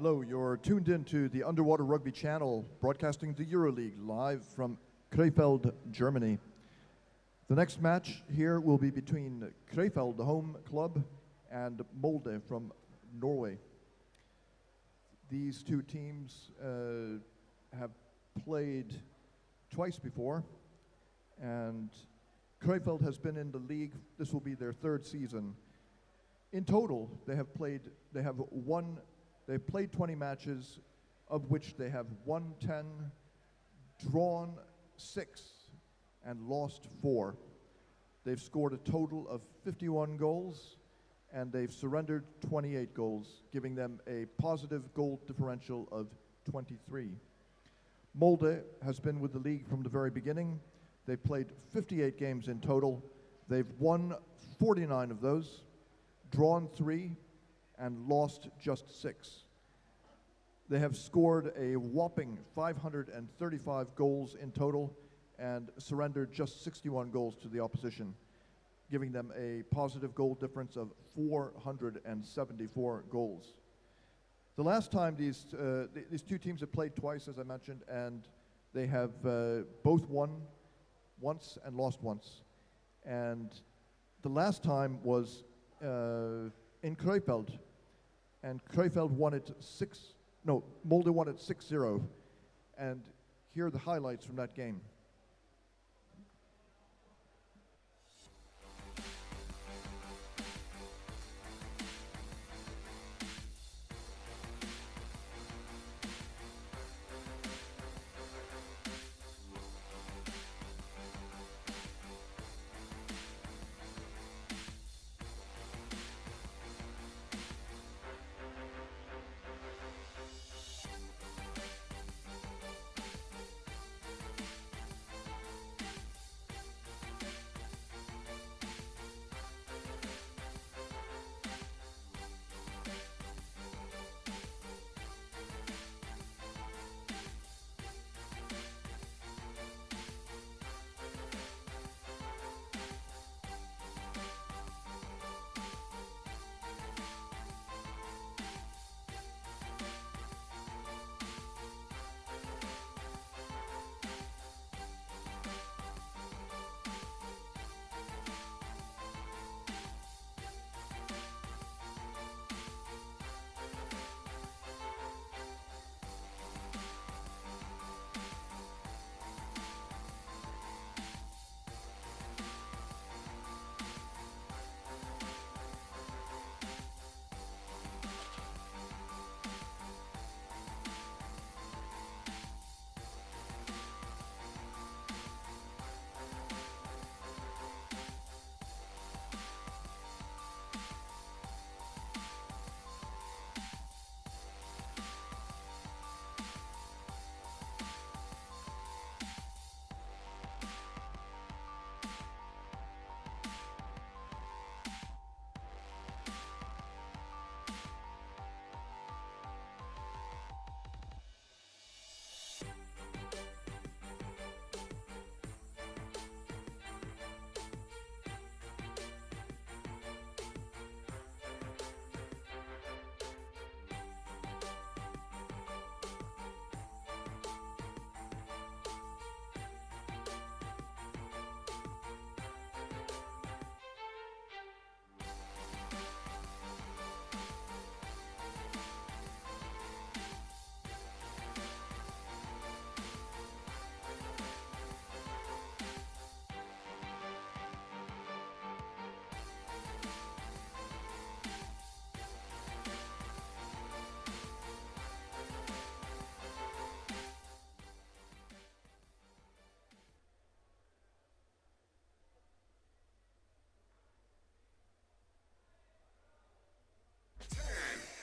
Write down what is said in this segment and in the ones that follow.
Hello, you're tuned in to the Underwater Rugby channel, broadcasting the Euroleague live from Krefeld, Germany. The next match here will be between Krefeld, the home club, and Molde from Norway. These two teams have played twice before, and Krefeld has been in the league. This will be their third season. In total, they've played 20 matches, of which they have won 10, drawn 6, and lost 4. They've scored a total of 51 goals, and they've surrendered 28 goals, giving them a positive goal differential of 23. Molde has been with the league from the very beginning. They've played 58 games in total. They've won 49 of those, drawn 3, and lost just 6. They have scored a whopping 535 goals in total and surrendered just 61 goals to the opposition, giving them a positive goal difference of 474 goals. The last time these two teams have played twice, as I mentioned, and they have both won once and lost once. And the last time was in Krefeld, and Krefeld won it Molde won it 6-0. And here are the highlights from that game.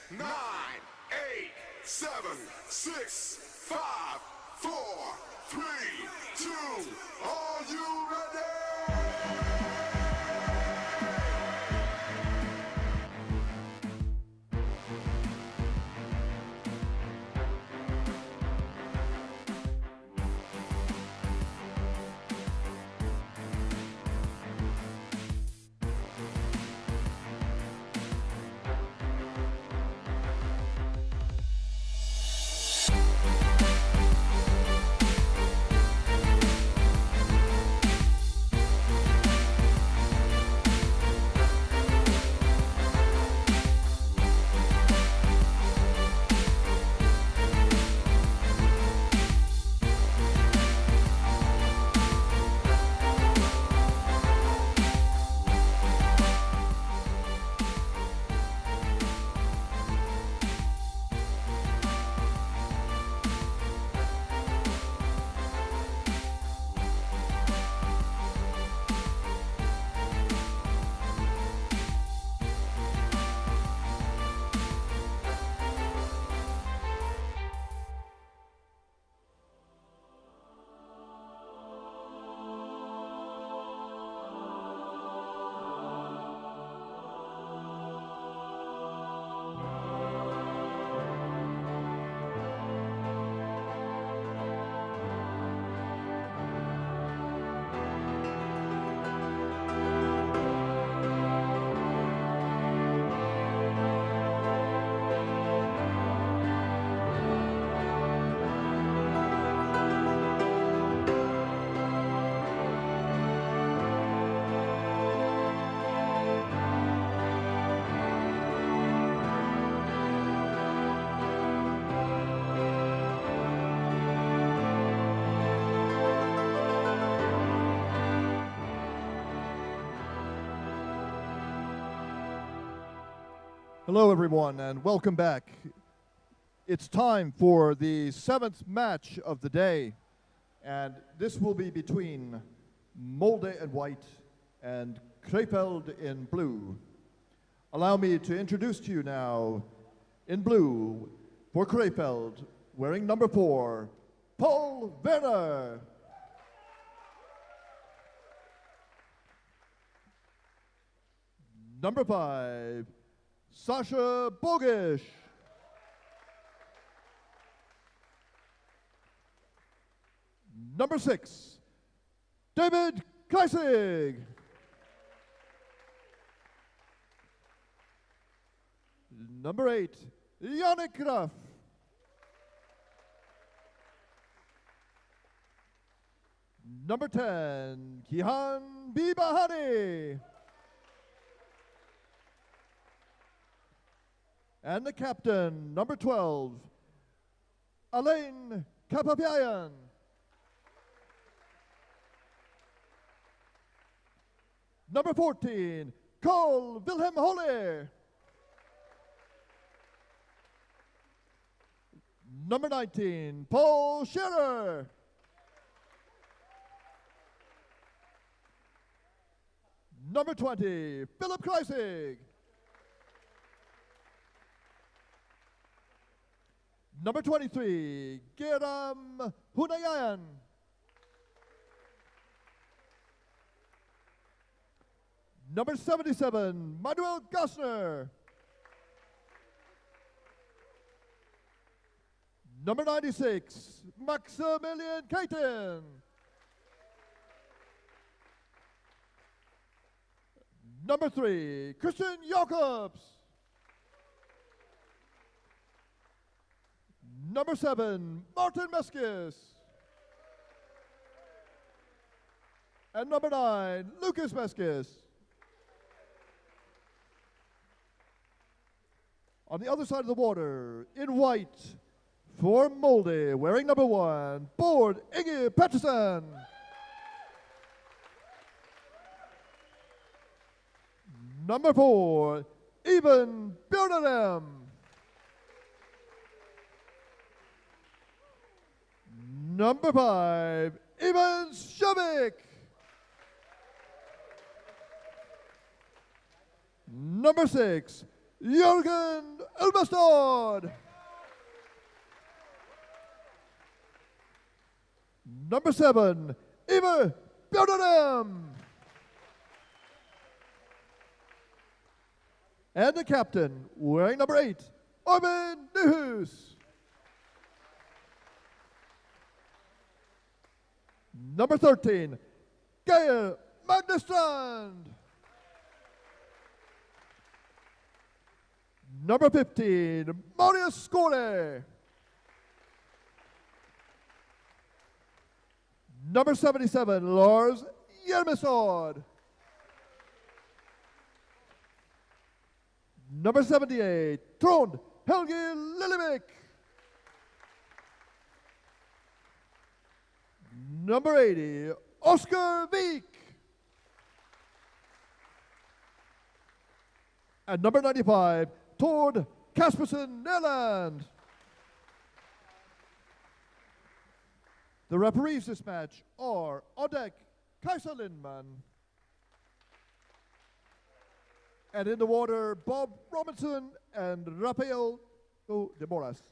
Nine, 8, 7, 6, 5, 4, 3, 2, are you ready? Hello, everyone, and welcome back. It's time for the 7th match of the day, and this will be between Molde in white and Krefeld in blue. Allow me to introduce to you now, in blue, for Krefeld, wearing number 4, Paul Werner. Number 5, Sasha Bogish. Number 6, David Kreisig. Number 8, Yannick Graf. Number 10, Kihan Bibahani. And the captain, number 12, Alain Kapapiayan. Number 14, Cole Wilhelm Holle. Number 19, Paul Scherer. Number 20, Philip Kreisig. Number 23, Geram Hunayan. Number 77, Manuel Gassner. Number 96, Maximilian Kaiten. Number 3, Christian Jacobs. Number 7, Martin Meskis. And number 9, Lucas Meskis. On the other side of the water, in white, for Molde, wearing number 1, Bård Inge Pettersen. Number 4, Eben Bjørnarem. Number 5, Ivan Shavik. Number 6, Jørgen Ulvestad. Number 7, Ivar Bjørnarem. And the captain, wearing number 8, Armin Nyhus. Number 13, Geir Magnestrand. Number 15, Marius Skåre. Number 77, Lars Hjelmestad. Number 78, Trond Helge Lillevik. Number 80, Oscar Vik. And number 95, Tord Kaspersen Nerland. The referees this match are on deck, Kaiser Lindman. And in the water, Bob Robinson and Rafael de Moras.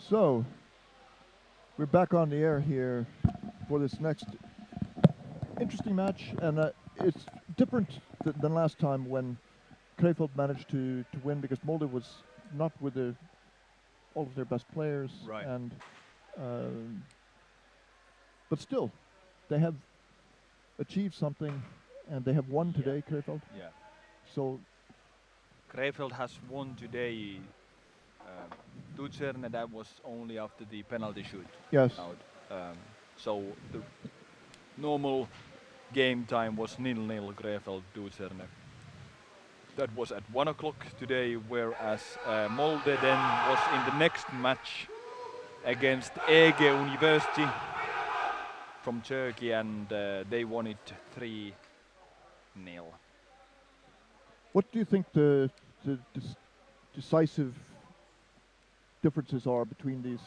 So, we're back on the air here for this next interesting match, and it's different than last time when Krefeld managed to win because Molde was not with all of their best players, Right. and but still, they have achieved something, and they have won Yeah. today, Krefeld. Yeah. So Krefeld has won today. Ducerne, that was only after the penalty shoot yes, out. So the normal game time was 0-0 Krefeld Ducerne. That was at 1 o'clock today, whereas Molde then was in the next match against Ege University from Turkey, and they won it 3-0. what do you think the decisive differences are between these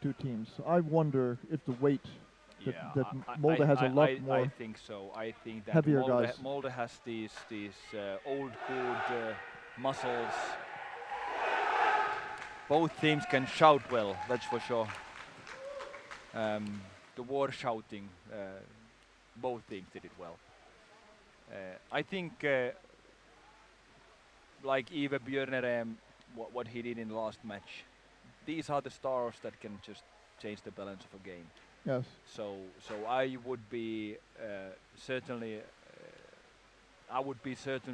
two teams? I wonder if the weight that Molde has a lot more. I think so. I think that heavier guys. Molde has these old good muscles. Both teams can shout well, that's for sure. The war shouting, both teams did it well. I think, like Ive Björnerem, what he did in the last match, these are the stars that can just change the balance of a game. Yes. So I would be certainly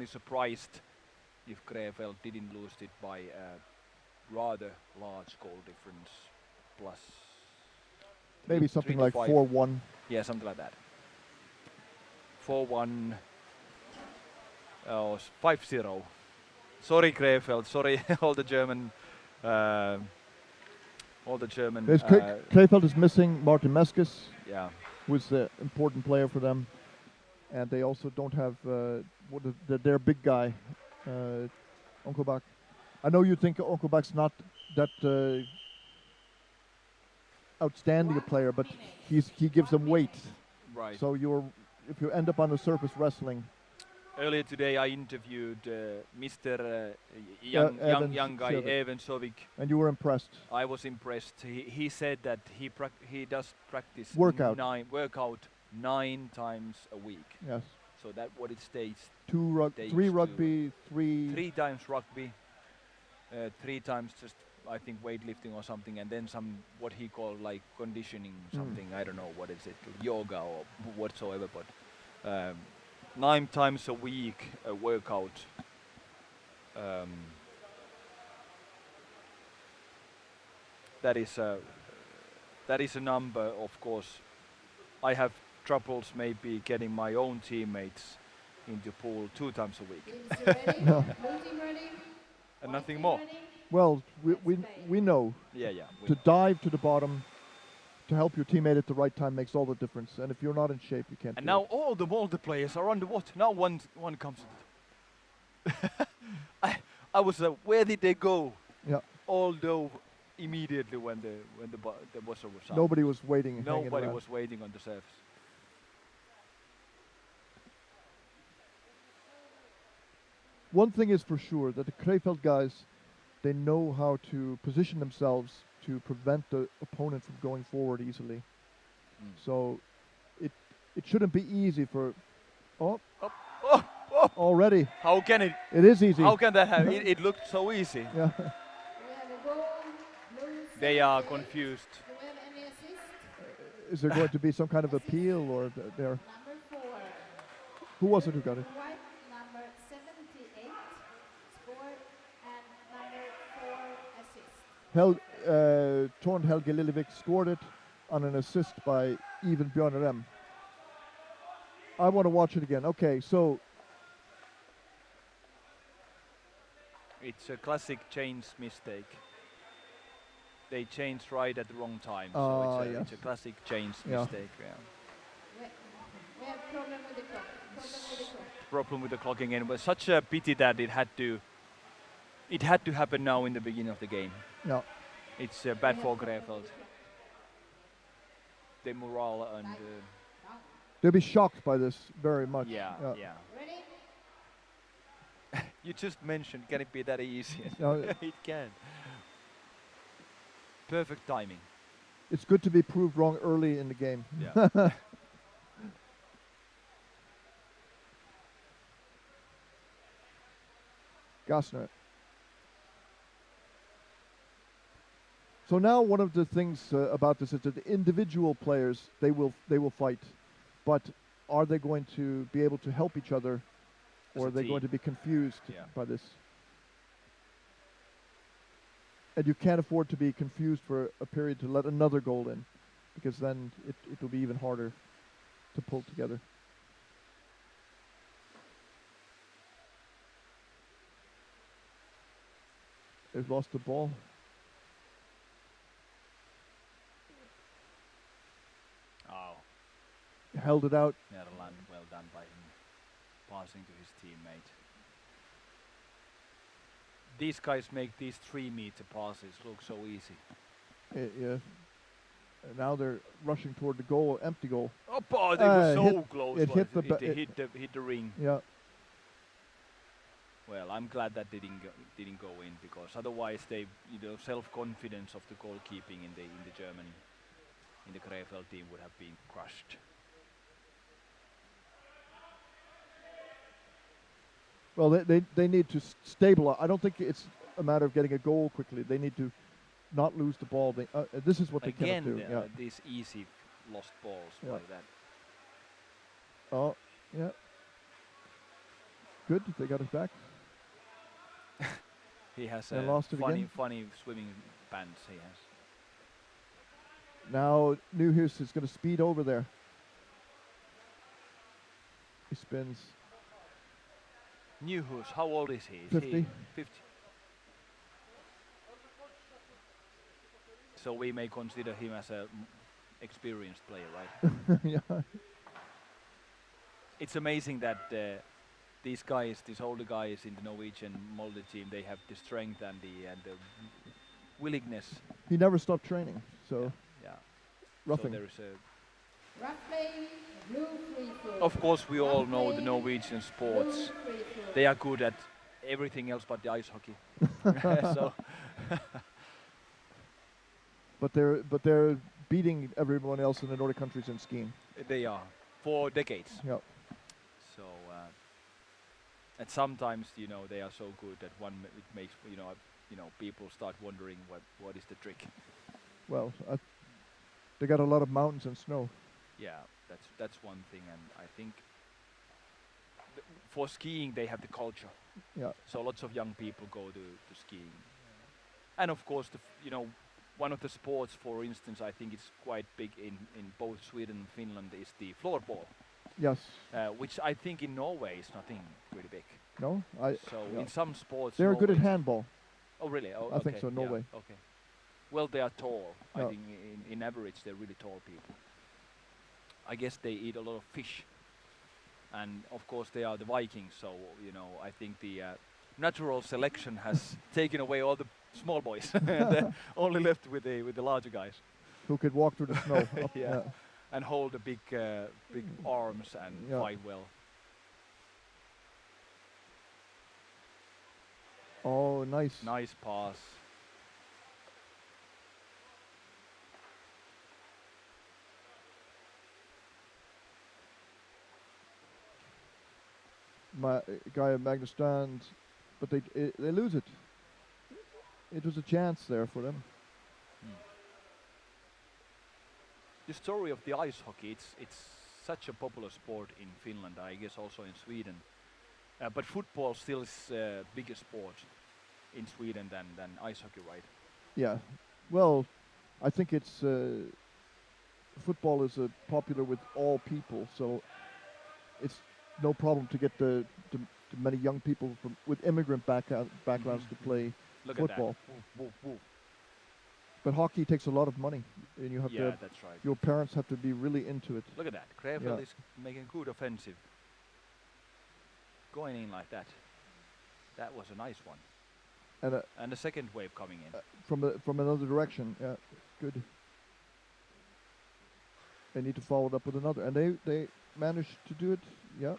surprised if Krefeld didn't lose it by a rather large goal difference, plus Maybe something like 4-1. Yeah, something like that. 4-1. Oh, 5-0. Sorry, Krefeld. Sorry, all the German. Krefeld is missing Martin Meskis, Yeah. who is the important player for them, and they also don't have their big guy, Onkelbach. I know you think Onkelbach's not that outstanding a player, but he gives them weight. Right. So if you end up on the surface wrestling. Earlier today, I interviewed Mr. Even young guy, Sovik. Even Sovik. And you were impressed. I was impressed. He said that he does practice Workout 9 times a week. Yes. So that what it states. 3 rugby, 3 times rugby, 3 times just I think weightlifting or something, and then some what he called like conditioning something. I don't know what is it, yoga or whatsoever, but 9 times a week a workout. That is a number. Of course, I have troubles maybe getting my own teammates into pool 2 times a week. No. And nothing more. Well, we know to dive to the bottom, to help your teammate at the right time makes all the difference. And if you're not in shape, you can't. And do now it. all the Molde players are underwater. Now one comes. I was where did they go? Yeah. Although immediately when the buzzer was out. Nobody was waiting. Nobody was waiting on the surface. One thing is for sure, that the Krefeld guys, they know how to position themselves to prevent the opponent from going forward easily. So it shouldn't be easy for... Already. How can it? It is easy. How can that happen? It looked so easy. Yeah. They are confused. Is there going to be some kind of appeal, or there? Who was it who got it? Number 78 score and number 4 assist. Torn Helge Lillevik scored it on an assist by Even Björnerem. I want to watch it again. Okay, so It's a classic change mistake. They changed right at the wrong time. It's a classic change mistake. Yeah. We have problem with the clock. Problem with the clocking in. It was such a pity that it had to happen now in the beginning of the game. no. It's bad for Krefeld. The morale and They'll be shocked by this very much. yeah. Ready? You just mentioned, can it be that easy? No, It can. Perfect timing. it's good to be proved wrong early in the game. Yeah. Gassner. So now one of the things about this is that the individual players, they will fight, but are they going to be able to help each other, As or a are they going to team. be confused Yeah. by this? And you can't afford to be confused for a period to let another goal in, because then it will be even harder to pull together. They've lost the ball. Oh, Held it out. Netherlands, well done by him, passing to his teammate. These guys make these 3-meter passes look so easy. Yeah. And now they're rushing toward the goal, empty goal. Oh, they were so hit- close. it hit wasn't the it? ba- It hit the ring. Yeah. Well, I'm glad that didn't go in, because otherwise they, self-confidence of the goalkeeping in the German, in the Krefeld team would have been crushed. Well, they need to stabilize. I don't think it's a matter of getting a goal quickly. They need to not lose the ball. This is what they Again, cannot do. Yeah. these easy lost balls Yeah. like that. Oh, yeah. Good. They got it back. He has They lost it again. funny swimming pants. He has. Now Newhus is going to speed over there. He spins. Newhus, how old is he? Is 50. He 50. So we may consider him as a experienced player, right? Yeah. It's amazing that these guys, these older guys in the Norwegian Molde team, they have the strength and the willingness. He never stopped training. So Yeah. roughing. So there is a. Rough play, blue free throw. Of course, we all know the Norwegian sports. Blue free throw. They are good at everything else but the ice hockey. So But they're beating everyone else in the Nordic countries in skiing. they are for decades. Yeah. So and sometimes they are so good that it makes people start wondering what is the trick. Well, they got a lot of mountains and snow. Yeah, that's one thing, and I think for skiing they have the culture. Yeah. So lots of young people go to skiing, and of course one of the sports, for instance, I think it's quite big in both Sweden and Finland is the floorball, Yes. which I think in Norway is nothing really big. No. So yeah. in some sports They're good at Norway- handball. Oh really? Oh, I think okay, so, yeah, Norway. okay. Well, they are tall. I Yeah. think in average they're really tall people. I guess they eat a lot of fish, and of course they are the Vikings. So I think the natural selection has taken away all the small boys. They're only left with the larger guys. Who could walk through the snow. Up, Yeah. And hold the big arms and Yeah. fight well. Oh, nice. Nice pass. Guy at Magnus Strand, but they lose it. It was a chance there for them. The story of the ice hockey, it's such a popular sport in Finland, I guess also in Sweden. But football still is a bigger sport in Sweden than ice hockey, right? Yeah. Well, I think it's football is popular with all people, so it's no problem to get the many young people with immigrant backgrounds to play Look football. at that. Woo, woo, woo. But hockey takes a lot of money, and you have Yeah, to. that's right. Your parents have to be really into it. Look at that. Krefeld Yeah. is making good offensive. Going in like that. That was a nice one. And the second wave coming in. from another direction, yeah, good. They need to follow it up with another, and they managed to do it, yeah.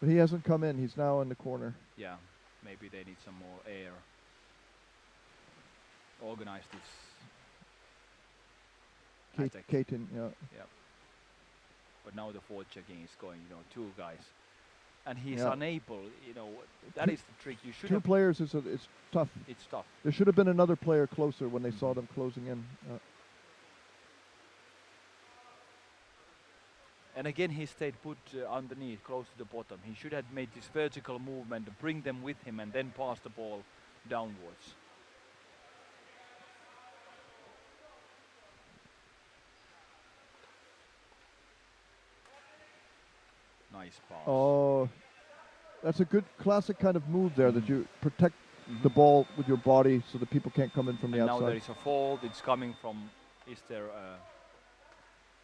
But he hasn't come in. He's now in the corner. Yeah, maybe they need some more air. Organize this. attack. Katin, yeah. Yeah. But now the forward checking is going, two guys and he's Yeah. unable. You know, that is the trick. You should Two have. players is it's tough. It's tough. There should have been another player closer when they saw them closing in. And again, he stayed put underneath, close to the bottom. He should have made this vertical movement to bring them with him and then pass the ball downwards. Nice pass. Oh, that's a good classic kind of move there, that you protect the ball with your body so that people can't come in from the And outside. now there is a fault. It's coming from. Is there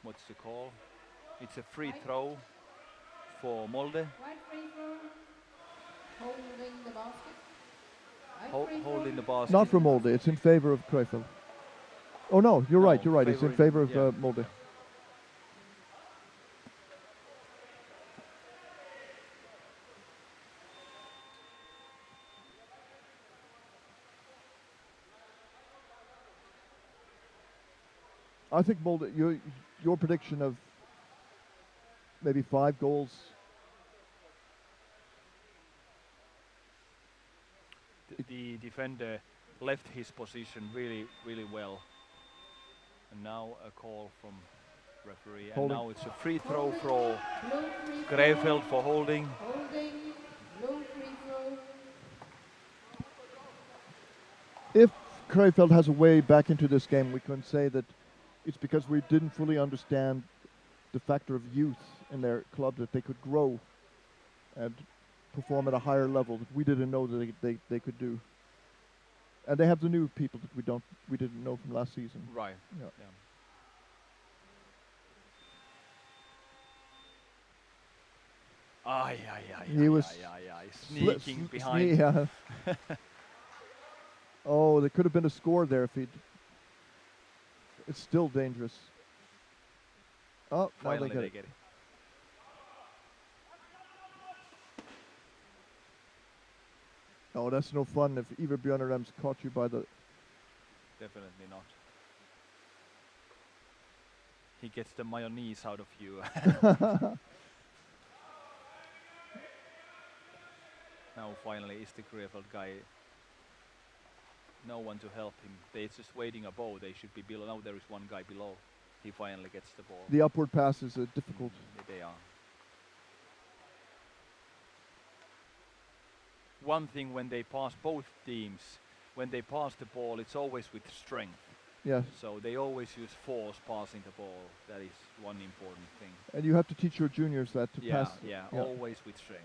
what's the call? It's a free throw for Molde. White free throw. Holding the basket. White free throw. Holding the basket. Not for Molde, it's in favor of Krefeld. Oh no, you're right, it's in favor of yeah. Molde. I think Molde, your prediction of maybe 5 goals. The defender left his position really, really well. And now a call from referee. And Holding. now it's a free throw for Blue free throw. Krefeld for holding. Holding. Blue free throw. If Krefeld has a way back into this game, we can say that it's because we didn't fully understand the factor of youth in their club, that they could grow and perform at a higher level that we didn't know that they could do. And they have the new people that we didn't know from last season. Right. Yeah. He was sneaking behind. Yeah. Oh, there could have been a score there if he'd. It's still dangerous. Oh, now Finally they get they it. get it. Oh, that's no fun if Ivar Björnerem's caught you by the. Definitely not. He gets the mayonnaise out of you. Now finally is the Krefeld guy. No one to help him. They're just waiting above. They should be below. Now there is one guy below. He finally gets the ball. The upward pass is difficult. They are. One thing when they pass, both teams, when they pass the ball, it's always with strength. Yes. So they always use force passing the ball. That is one important thing. And you have to teach your juniors that to pass. Yeah, always with strength.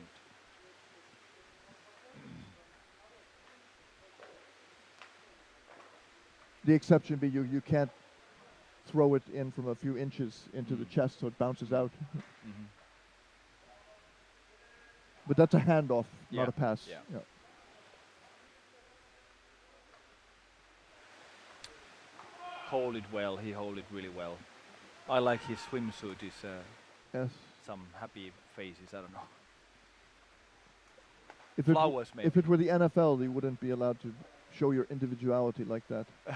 The exception be you can't throw it in from a few inches into the chest so it bounces out. But that's a handoff, not a pass. Yeah. Hold it well. He hold it really well. I like his swimsuit. Is Yes. some happy faces. I don't know. If Flowers, maybe. If it were the NFL, you wouldn't be allowed to show your individuality like that. Yeah.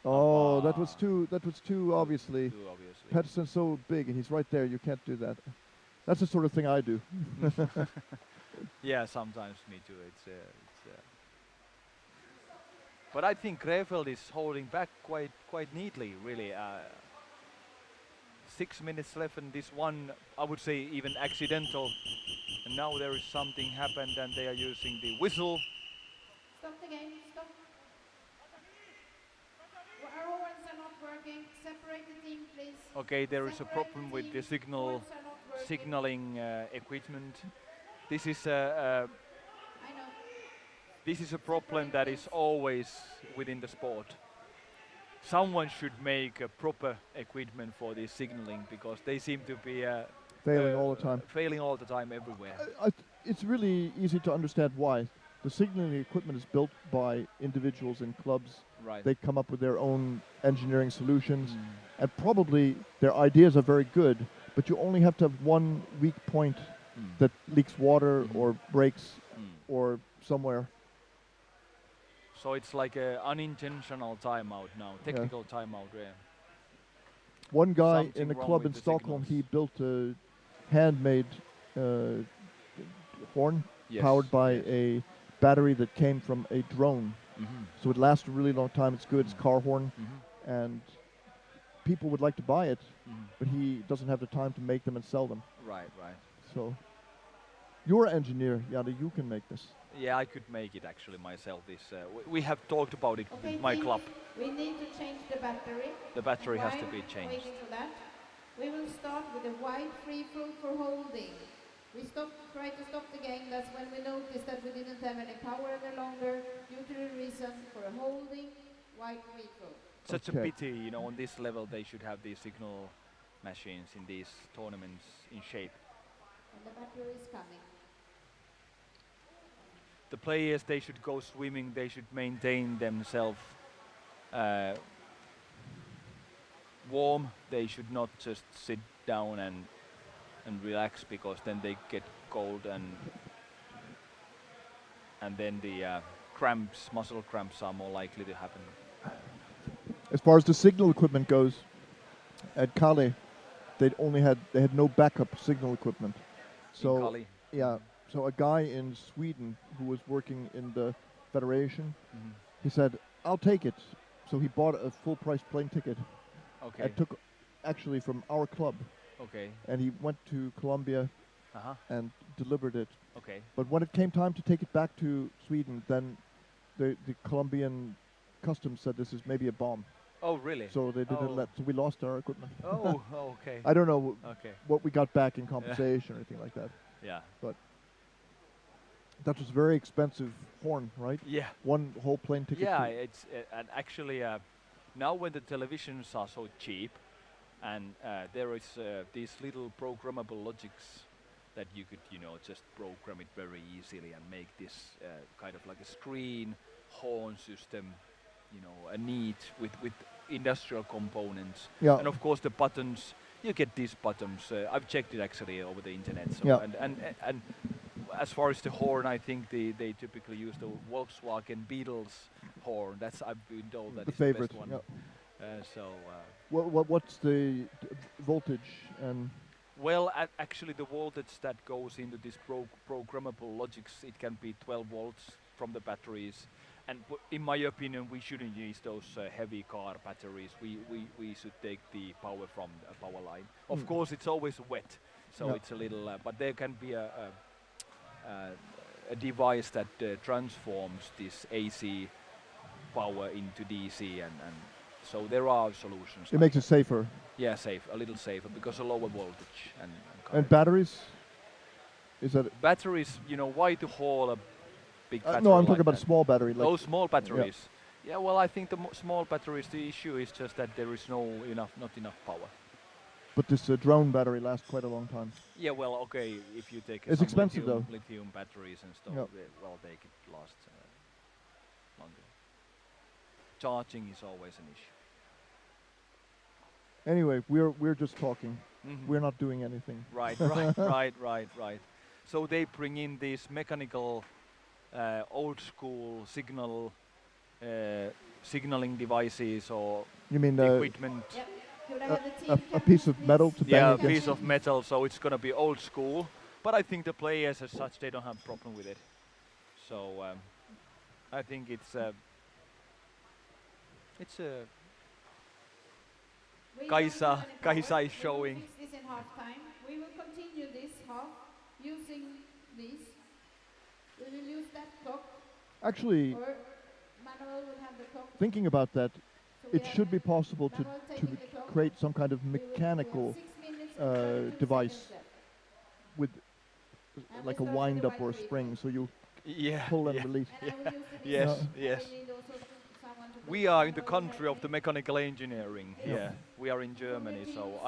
Oh, that was too obviously. Too obviously. Pettersson's so big and he's right there. You can't do that. That's the sort of thing I do. Yeah, sometimes me too. But I think Krefeld is holding back quite neatly, really. 6 minutes left, and this one, I would say, even accidental. And now there is something happened, and they are using the whistle. Stop the game. Stop. Our horns are not working. Separate the team, please. Okay, there is a Separate problem with the team. Horns are not working. signaling equipment. This is I know. this is a problem that is always within the sport. Someone should make a proper equipment for this signaling, because they seem to be Failing all the time. failing all the time everywhere. It's really easy to understand why. The signaling equipment is built by individuals in clubs. Right. They come up with their own engineering solutions, and probably their ideas are very good, but you only have to have one weak point that leaks water or breaks or somewhere. So it's like an unintentional timeout now, technical timeout. Yeah. One guy Something in a wrong club with in the Stockholm, signals. he built a handmade horn Yes, powered by yes. a battery that came from a drone. Mhm. So it lasts a really long time. It's good. It's car horn, Mhm. and people would like to buy it, Mhm. but he doesn't have the time to make them and sell them. Right, right. So you're an engineer, Jari. You can make this. Yeah, I could make it actually myself. This we have talked about it Okay, with my team, club. we need to change the battery. The battery And has to while be changed. waiting for that, we will start with a white free throw for holding. We try to stop the game. That's when we noticed that we didn't have any power any longer due to the reason for a holding white free throw. Such a Okay. pity, you know, on this level they should have these signal machines in these tournaments in shape. And the battery is coming. The players, they should go swimming, they should maintain themselves warm. They should not just sit down and relax, because then they get cold and then the cramps, muscle cramps are more likely to happen. As far as the signal equipment goes, at Kale, they had no backup signal equipment. So in Kali. yeah, so a guy in Sweden who was working in the federation, Mhm. he said, "I'll take it." So he bought a full-price plane ticket Okay. and took actually from our club, Okay. and he went to Colombia Uh-huh. and delivered it. Okay. But when it came time to take it back to Sweden, then the Colombian customs said this is maybe a bomb. Oh, really? So they didn't Oh. so we lost our equipment. Oh, okay. I don't know Okay. what we got back in compensation or anything like that. Yeah. That was a very expensive horn, right? Yeah. One whole plane ticket. Yeah, fee. it's and actually now when the televisions are so cheap, and there is these little programmable logics that you could, you know, just program it very easily and make this kind of like a screen horn system, you know, a neat with industrial components. Yeah. And of course the buttons, you get these buttons. I've checked it actually over the internet. So Yeah. and as far as the horn, I think they typically use the Volkswagen Beetles horn. That's, I've been told, that The is the favorite. best one. Yeah. What's the voltage and Well, actually the voltage that goes into this programmable logics, it can be 12 volts from the batteries. And in my opinion, we shouldn't use those heavy car batteries. We should take the power from a power line. Of course, it's always wet, so Yeah. it's a little. But there can be a device that transforms this AC power into DC, and so there are solutions. it makes it safer? Yeah, a little safer, because a lower voltage and And current. batteries? Is that Batteries, you know, why to haul a big battery? no? I'm like talking about a that? small battery. Like Those small batteries. Yeah, well, I think the small batteries, the issue is just that there is not enough power. but this drone battery lasts quite a long time. Yeah, well, okay, if you take It's some expensive, lithium batteries and stuff, Yep. well, they could last longer. Charging is always an issue. Anyway, we're just talking. Mhm. We're not doing anything. Right. Right. So they bring in these mechanical, old school signaling devices or You mean equipment. Yep. Could I have the team a captains, piece of please? metal to bang Yeah, a against? piece of metal, so it's gonna be old school. But I think the players as such, they don't have problem with it. So I think it's a We Kaisa- don't have any Kaisa power. is showing. We will fix this in half time. We will continue this half using these. We will use that clock, Actually, or Manuel will have the clock. thinking about that, So we it have should be possible to Manuel taking the clock. create some kind of We have mechanical 6 minutes and 32 device seconds left. with And like we a start with wind the up or a white free spring, so you yeah. pull and yeah. release. And I will use the Yes, disc. yes. I will need also someone to We put are in the Manuel country of the behind me. mechanical engineering. Yeah. Yeah, we are in Germany, so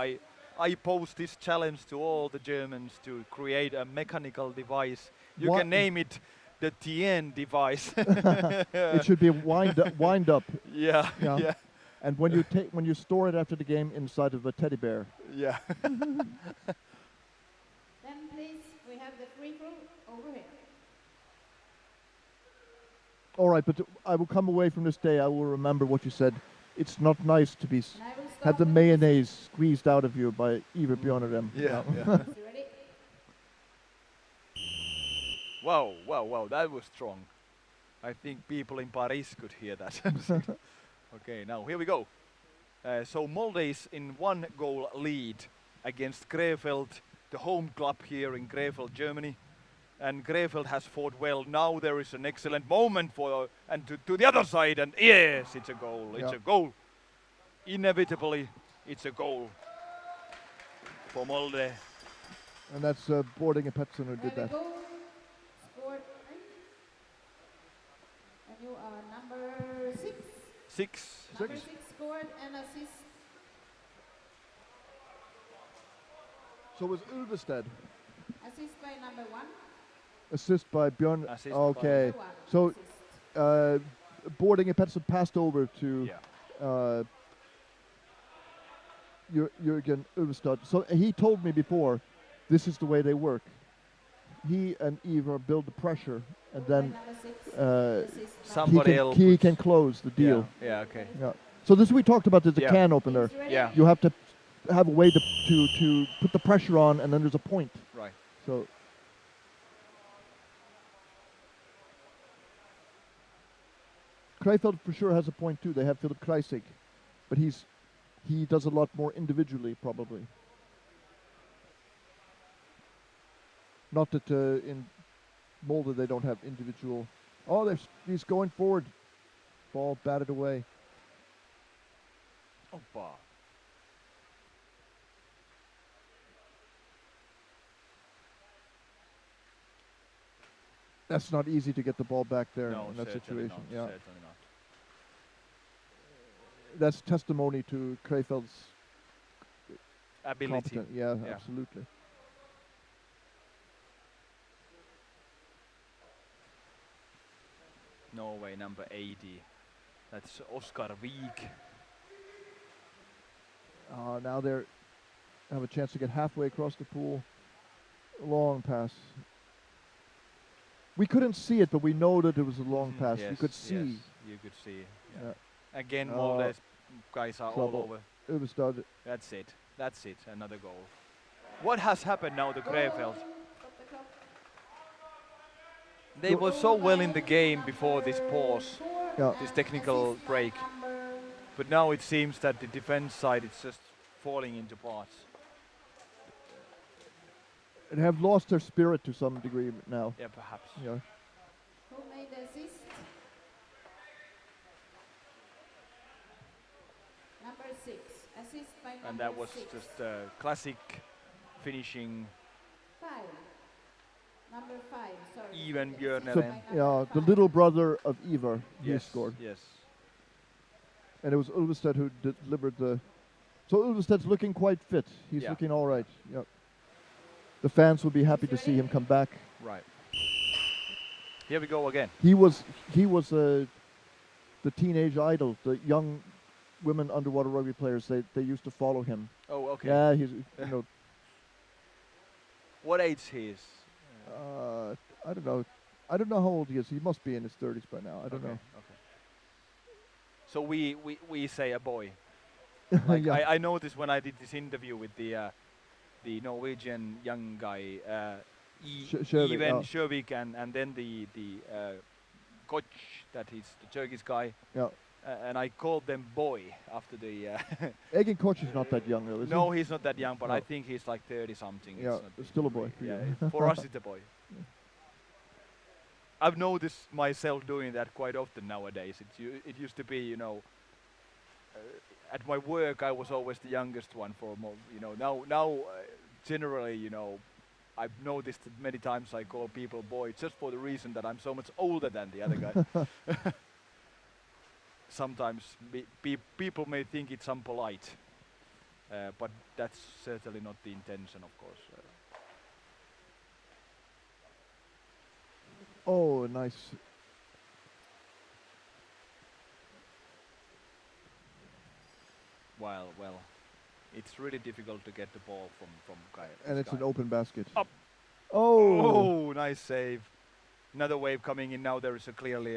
I pose this challenge to all the Germans to create a mechanical device. You What- can name it the TN device. It should be wind up, Yeah, Yeah. yeah, and when you store it after the game inside of a teddy bear. yeah. Then please, we have the free throw over here. All right, but I will come away from this day. I will remember what you said. It's not nice to be And I will start have the with mayonnaise squeezed out of you by Iver Bjornarem. Yeah, yeah. You ready? Wow, wow, wow, that was strong. I think people in Paris could hear that. Okay, now here we go. So Molde is in 1-goal lead against Krefeld, the home club here in Krefeld, Germany. And Krefeld has fought well. Now there is an excellent moment for and to the other side, and yes, it's a goal. It's Yeah. a goal. Inevitably, it's a goal for Molde. And that's Boarding and Petson who did There we that. go. Scored. And you are number 6. 6. Number 6 scored and assist. So was Ulvested. Assist by number 1. Assist by Björn. Assist Okay. Number 1. So assist. Boarding and Petson passed over to Yeah. Jürgen Ulvestad. So he told me before, this is the way they work. He and Ivar build the pressure, and then Number 6. Assist. Somebody else. he can close the deal. Yeah, okay. Yeah. So this we talked about as a Yeah. can opener. It's ready. Yeah. You have to have a way to put the pressure on, and then there's a point. Right. So Krefeld for sure has a point too. They have Philip Kreisig, but he does a lot more individually probably. Not that in Molde they don't have individual. Oh, he's going forward. Ball batted away. Oppa. That's not easy to get the ball back there No, in that certainly situation. not, Yeah, certainly not. that's testimony to Krefeld's Ability. competent. Yeah, Yeah. absolutely. Norway number 80. That's Oskar Wiig. Now they have a chance to get halfway across the pool. Long pass. We couldn't see it, but we know that it was a long pass. You Yes, could see. yes, you could see. Yeah. Yeah. Again, Oh, Molde's guys are all trouble. over. Ulvestad. That's it. That's it. Another goal. What has happened now to Krefeld? Stop the clock. They were so well in the game before this pause, Yeah. this technical break. But now it seems that the defense side is just falling into parts. And have lost their spirit to some degree now. Yeah, perhaps. Yeah. Who made the assist? Number 6. Assist by number 6. And that was just classic finishing. 5. Number 5. Sorry. Even Assist Björn So, Ellen. by yeah, number the 5. little brother of Ivar, he Yes, scored. yes. And it was Ulvestad who delivered the. So Ulvestad's looking quite fit. He's Yeah. looking all right. Yep. The fans will be happy to see him come back. Right. Here we go again. He was the teenage idol, the young women underwater rugby players. They used to follow him. Oh, okay. Yeah, he's What age he is? I don't know. I don't know how old he is. He must be in his 30s by now. I don't know. Okay. So we say a boy. Like Yeah. I noticed when I did this interview with the Norwegian young guy, Sjövik, Even oh. Sjövik, and then the coach, that is the Turkish guy, Yeah. and I called them boy after the. Egin Koch is not that young, though, is No, he? he's not that young, but No. I think he's like 30 something. Yeah, It's not still a boy for yeah, you. for us it's a boy. I've noticed myself doing that quite often nowadays. It used to be, at my work I was always the youngest one for now generally, I've noticed that many times I call people boy just for the reason that I'm so much older than the other guy. Sometimes people may think it's unpolite, but that's certainly not the intention, of course. Oh, nice. Well, it's really difficult to get the ball from guy. And this it's an guy. open basket. Up. Oh, Oh, nice save. Another wave coming in now. There is a clearly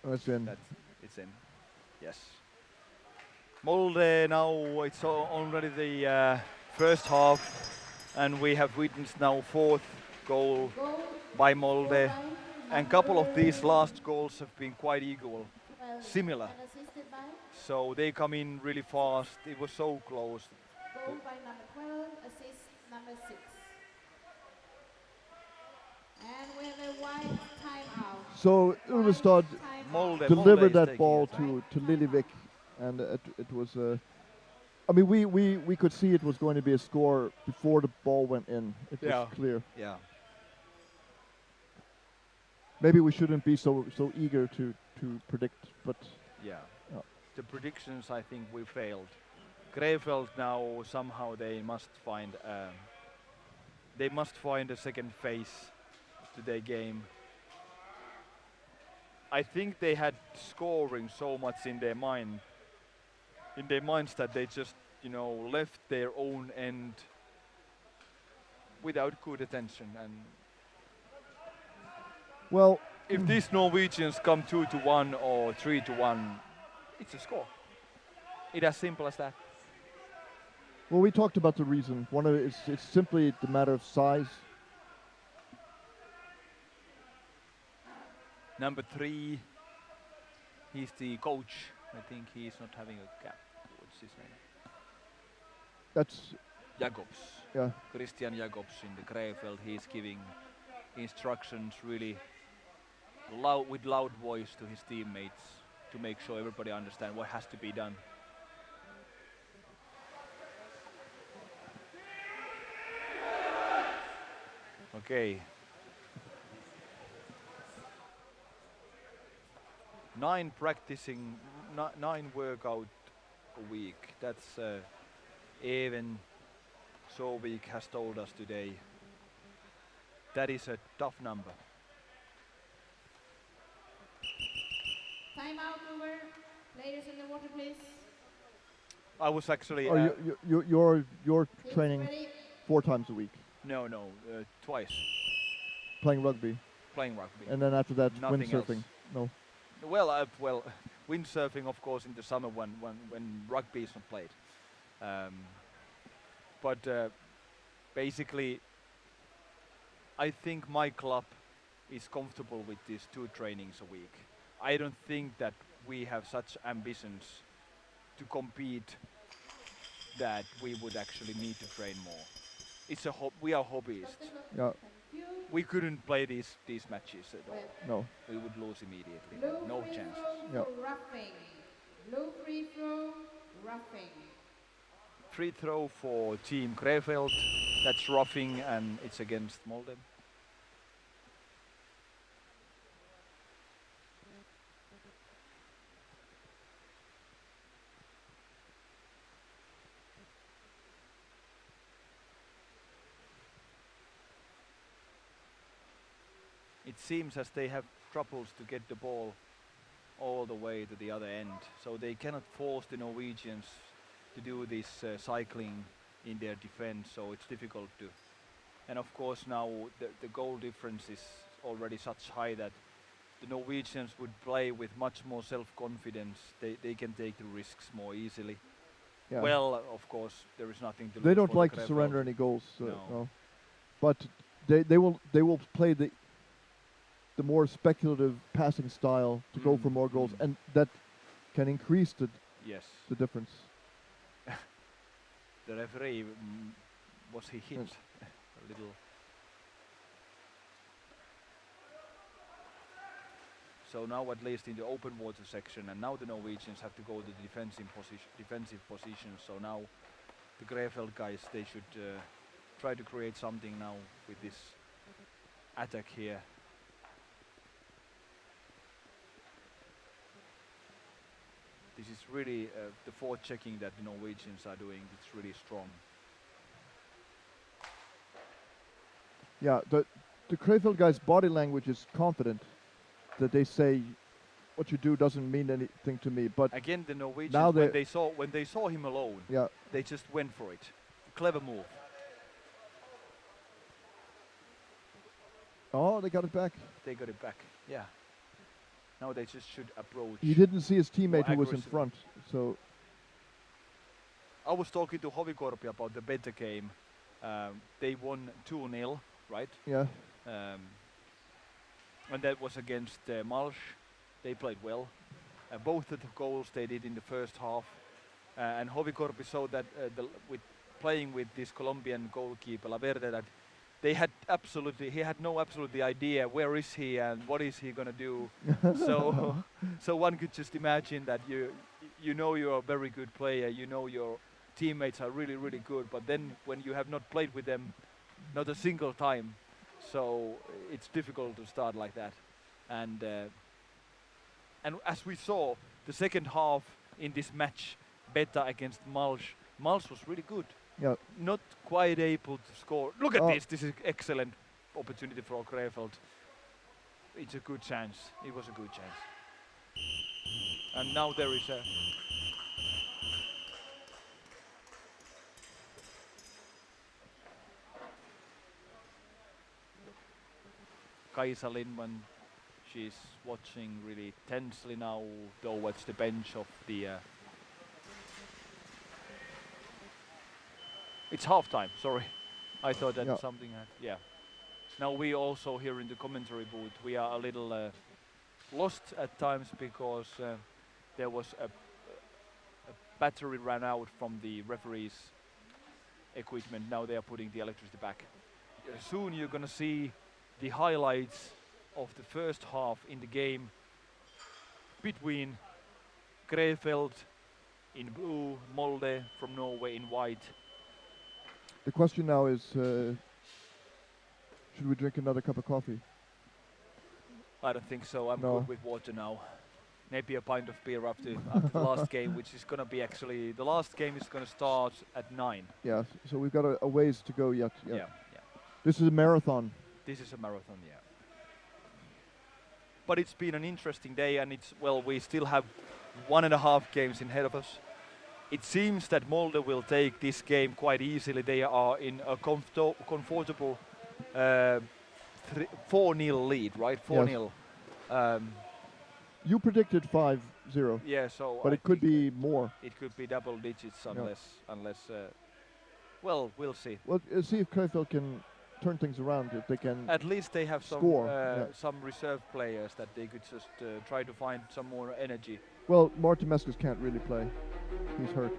that's in. that it's in. Yes. Molde now. It's already the first half, and we have witnessed now fourth goal Goal by scored Molde, by and couple of these number last goals have been quite equal, 12 similar. and assisted by So they come in really fast. It was so close. goal by number 12, assist number 6. And we have a wide timeout. So Ulvestad Molde delivered is that taking ball a time. to Lillivik, and it was I mean, we could see it was going to be a score before the ball went in. It Yeah. was clear. Yeah. Maybe we shouldn't be so eager to predict, but Yeah. Yeah. The predictions, I think we failed. Krefeld now somehow they must find a second phase to their game. I think they had scoring so much in their minds that they just, left their own end without good attention. And well, if these Norwegians come 2-1 or 3-1, it's a score. It's as simple as that. well, we talked about the reason. One of it's simply the matter of size. Number 3, he's the coach. I think he's not having a cap. What's his name? That's Jacobs. yeah. Christian Jacobs in the Krefeld. He's giving instructions really with loud voice to his teammates to make sure everybody understand what has to be done. Okay. 9 practicing, 9 workout a week. That's even Sovik has told us today. That is a tough number. Timeout over. Players in the water, please. I was actually Oh, you're Teams training ready. 4 times a week, twice playing rugby, playing rugby. and then after that Nothing windsurfing. else. No. Well, windsurfing, of course, in the summer when rugby is not played. But basically, I think my club is comfortable with these 2 trainings a week. I don't think that we have such ambitions to compete that we would actually need to train more. It's a we are hobbyists. Yeah. Thank you. We couldn't play these matches at all. No. We would lose immediately. Blue No free chance. throw Yeah. for roughing. Blue free throw, roughing. Free throw for Team Krefeld. That's roughing and it's against Molde. It seems as they have troubles to get the ball all the way to the other end, so they cannot force the Norwegians to do this cycling in their defense, so it's difficult to. And of course now the goal difference is already such high that the Norwegians would play with much more self-confidence. They can take the risks more easily. Yeah. Well, of course, there is nothing to They lose don't for like the to Krefeld. surrender any goals. No. But they will play the more speculative passing style to go for more goals, and that can increase the Yes. difference. The referee, was he hit Yes. a little? So now at least in the open water section, and now the Norwegians have to go to the defensive position. So now the Krefeld guys, they should try to create something now with this attack here. This is really the forechecking that the Norwegians are doing. It's really strong. Yeah, the Krefeld guys' body language is confident that they say what you do doesn't mean anything to me. But Again, the Norwegians, now when they saw him alone, yeah, they just went for it. Clever move. oh, they got it back. They got it back. Yeah. Now they just should approach. He didn't see his teammate who was in aggressive. front. So I was talking to Hovikorpi about the better game. They won 2-0 right? Yeah. And that was against Malsh. They played well. Both of the goals they did in the first half. And Hovikorpi showed that with playing with this Colombian goalkeeper Laverde, that he had no absolutely idea where is he and what is he gonna do. so one could just imagine that you know you're a very good player, you know your teammates are really, really good, but then when you have not played with them not a single time, so it's difficult to start like that. And as we saw, the second half in this match, Beta against Malsh was really good. Yeah. Not quite able to score. Look at this. This is excellent opportunity for Krefeld. It's a good chance. It was a good chance. And now there is a Kaisa Lindman. She's watching really tensely now towards the bench of the it's half time, sorry. I thought that something had, yeah. Now we also here in the commentary booth, we are a little lost at times because there was a battery ran out from the referee's equipment. Now they are putting the electricity back. Soon you're gonna see the highlights of the first half in the game between Krefeld in blue, Molde from Norway in white. The question now is, should we drink another cup of coffee? I don't think so. I'm No. good with water now. Maybe a pint of beer after the last game, which is going to be actually, the last game is going to start at 9. Yeah, so we've got a ways to go yet. Yeah. This is a marathon. This is a marathon, yeah. But it's been an interesting day, and we still have 1.5 games ahead of us. It seems that Molde will take this game quite easily. They are in a comfortable 4-0 lead, right? 4-0. You predicted 5-0. Yeah, so but it could be more. It could be double digits unless well, we'll see. Well, see if Krefeld can turn things around. If they can. At least they have some reserve players that they could just try to find some more energy. Well, Martin Meskis can't really play. He's hurt.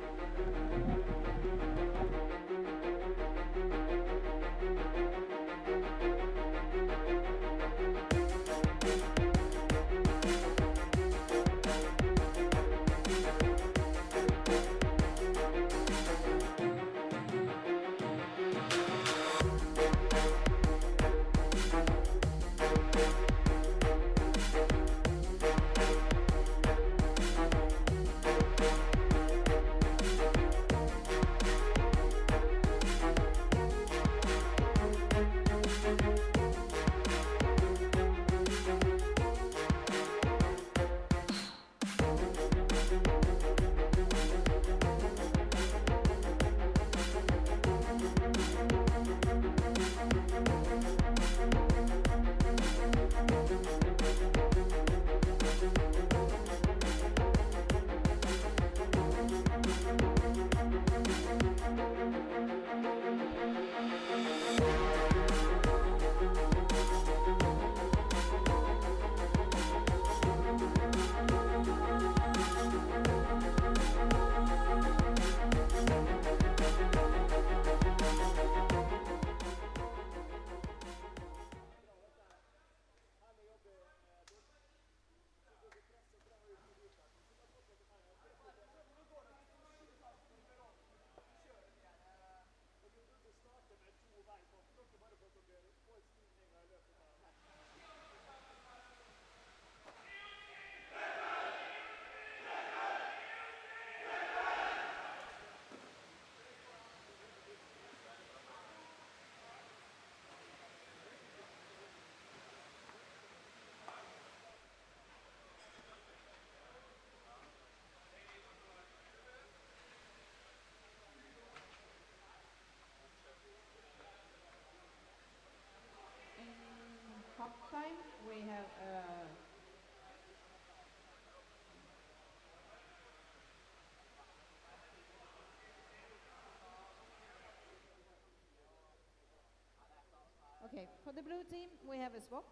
Okay, for the blue team, we have a swap.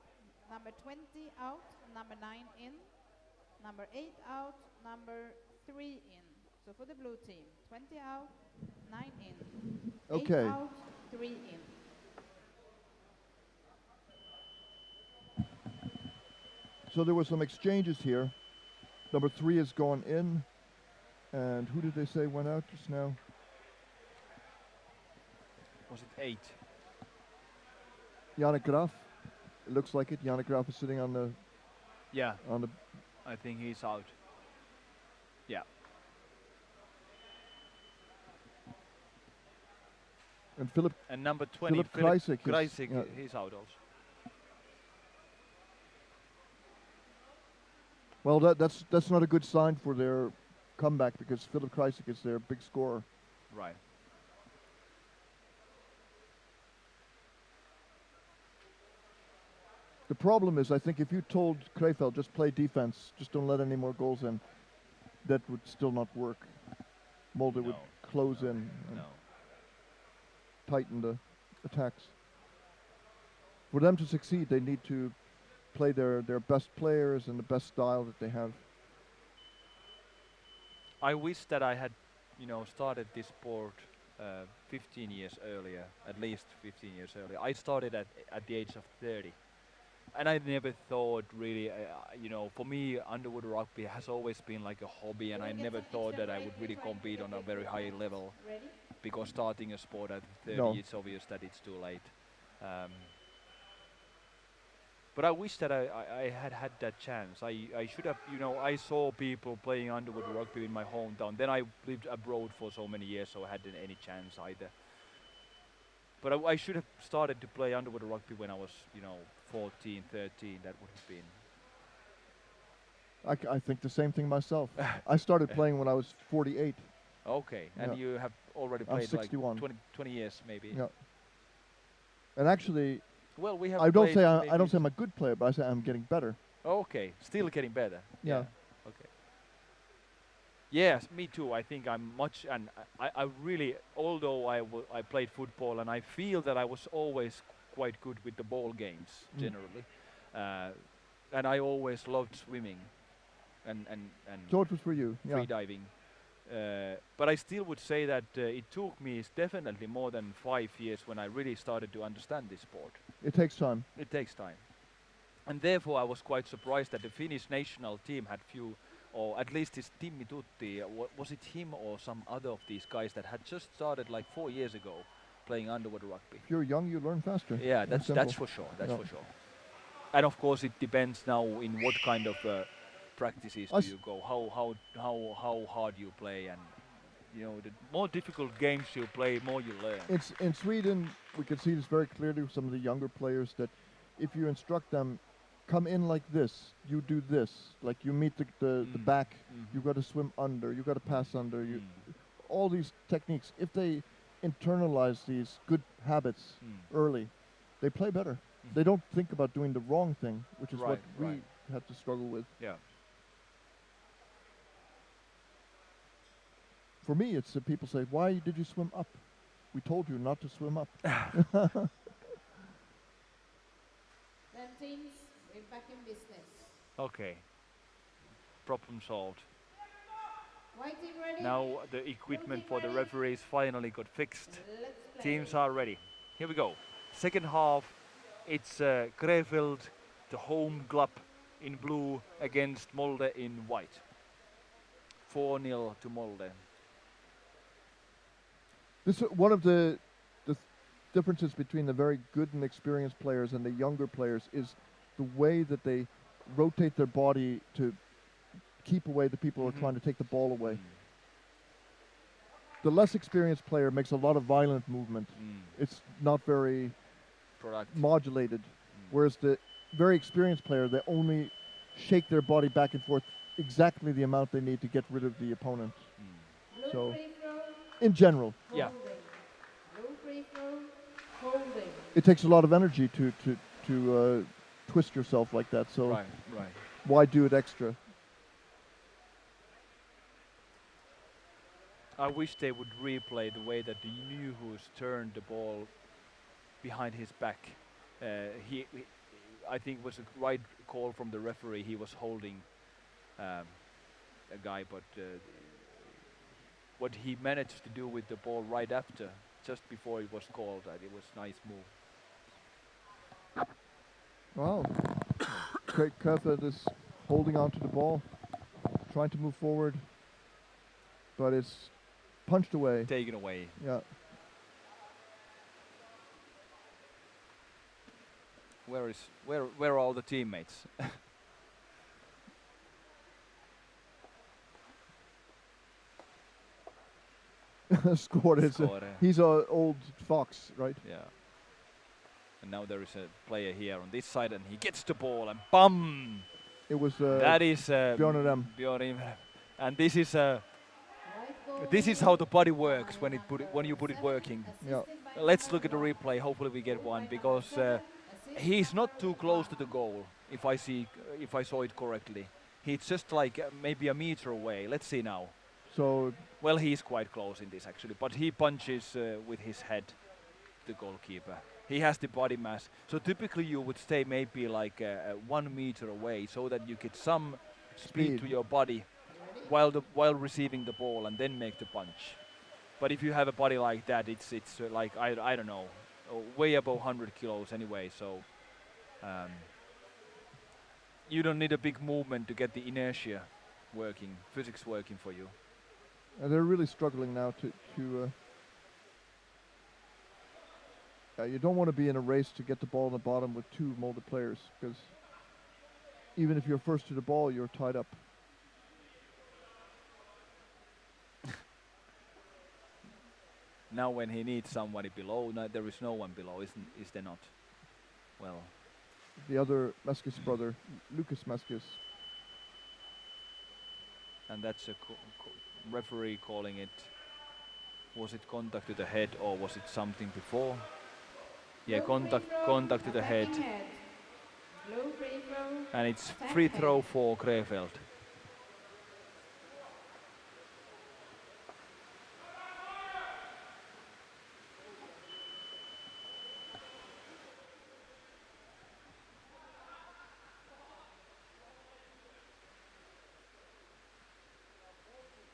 Number 20 out, number 9 in, number 8 out, number 3 in. So for the blue team, 20 out, 9 in, 8 Okay. out, 3 in. So there were some exchanges here. Number 3 has gone in. And who did they say went out just now? Was it 8? Yannick Graf. It looks like it. Yannick Graf is sitting on the Yeah, on the I think he's out. Yeah. and Philip And number 20, Philip Kreisig is- Kreisig, yeah. he's out also. Well, that's not a good sign for their comeback because Philip Kreisig is their big scorer. Right. The problem is, I think if you told Krefeld just play defense, just don't let any more goals in, that would still not work. Molde would No, close no, in and No. tighten the attacks. For them to succeed, they need to play their best players and the best style that they have. I wish that I had, started this sport 15 years earlier, at least 15 years earlier. I started at the age of 30. And I never thought really, for me, underwood rugby has always been like a hobby, and I never thought that I would really compete on a very high level. Ready? Because starting a sport at 30, No. it's obvious that it's too late. But I wish that I had that chance. I should have, I saw people playing underwood rugby in my hometown. Then I lived abroad for so many years, so I hadn't any chance either. But I should have started to play underwood rugby when I was, 14, 13. That would have been. I think the same thing myself. I started playing when I was 48. Okay, and Yeah. you have already I'm played 61. like 20 years maybe. Yeah. And actually, Well, we have. I don't played say I maybe don't say I'm a good player, but I say I'm getting better. Okay, still getting better. Yeah. Okay. Yes, me too. I think I'm much, and I really, although I played football, and I feel that I was always quite good with the ball games generally, and I always loved swimming, and So it was for you. Yeah. free diving. But I still would say that it took me definitely more than 5 years when I really started to understand this sport. It takes time. It takes time. And therefore I was quite surprised that the Finnish national team had few, or at least this Timmi Tutti, was it him or some other of these guys that had just started like 4 years ago playing underwater rugby. If you're young, you learn faster. Yeah, That's that's simple. for sure. That's Yeah. for sure. And of course, it depends now in what kind of practices I do you go, how hard you play, and the more difficult games you play, more you learn. It's in Sweden. We can see this very clearly with some of the younger players that if you instruct them, come in like this, you do this. Like you meet the back, you got to swim under, you got to pass under. You all these techniques. If they internalize these good habits early, they play better. They don't think about doing the wrong thing, which is what we had to struggle with. Yeah. For me, it's people say, "Why did you swim up? We told you not to swim up." Then teams, we're back in business. Okay. Problem solved. White team ready? Now the equipment for the referees finally got fixed. Let's play. Teams are ready. Here we go. Second half, it's Krefeld, the home club, in blue against Molde in white. 4-0 to Molde. This is one of the differences between the very good and experienced players and the younger players is the way that they rotate their body to keep away the people who are trying to take the ball away. The less experienced player makes a lot of violent movement. It's not very modulated. Whereas the very experienced player, they only shake their body back and forth exactly the amount they need to get rid of the opponent. Blue So, free throw, in general, Yeah. holding. Blue free throw, holding. it takes a lot of energy to twist yourself like that. So Right. why do it extra? I wish they would replay the way that the Newhoos turned the ball behind his back I think was a right call from the referee. He was holding a guy, but what he managed to do with the ball right after, just before it was called, it was nice move. Wow. Krefeld is holding on to the ball, trying to move forward, but it's punched away. Taken away. Yeah. Where are all the teammates? Scored. He's an old fox, right? Yeah. And now there is a player here on this side, and he gets the ball and bum. It was. That is Bjorn. And this is how the body works when you put it working. Yeah. Let's look at the replay. Hopefully we get one, because he's not too close to the goal. If I saw it correctly, he's just like maybe a meter away. Let's see now. So. Well, he's quite close in this actually, but he punches with his head the goalkeeper. He has the body mass. So typically you would stay maybe like 1 meter away, so that you get some speed to your body while receiving the ball, and then make the punch. But if you have a body like that, it's like I don't know, way above 100 kilos anyway. So you don't need a big movement to get the inertia working, physics working for you. They're really struggling now to you don't want to be in a race to get the ball in the bottom with 2 Molde players, because even if you're first to the ball, you're tied up. Now when he needs somebody below, there is no one below, is there not? Well, the other Meskis brother, Lucas Meskis. And that's a referee calling it. Was it contact to the head, or was it something before? Yeah, contact to the head. And it's free throw for Krefeld.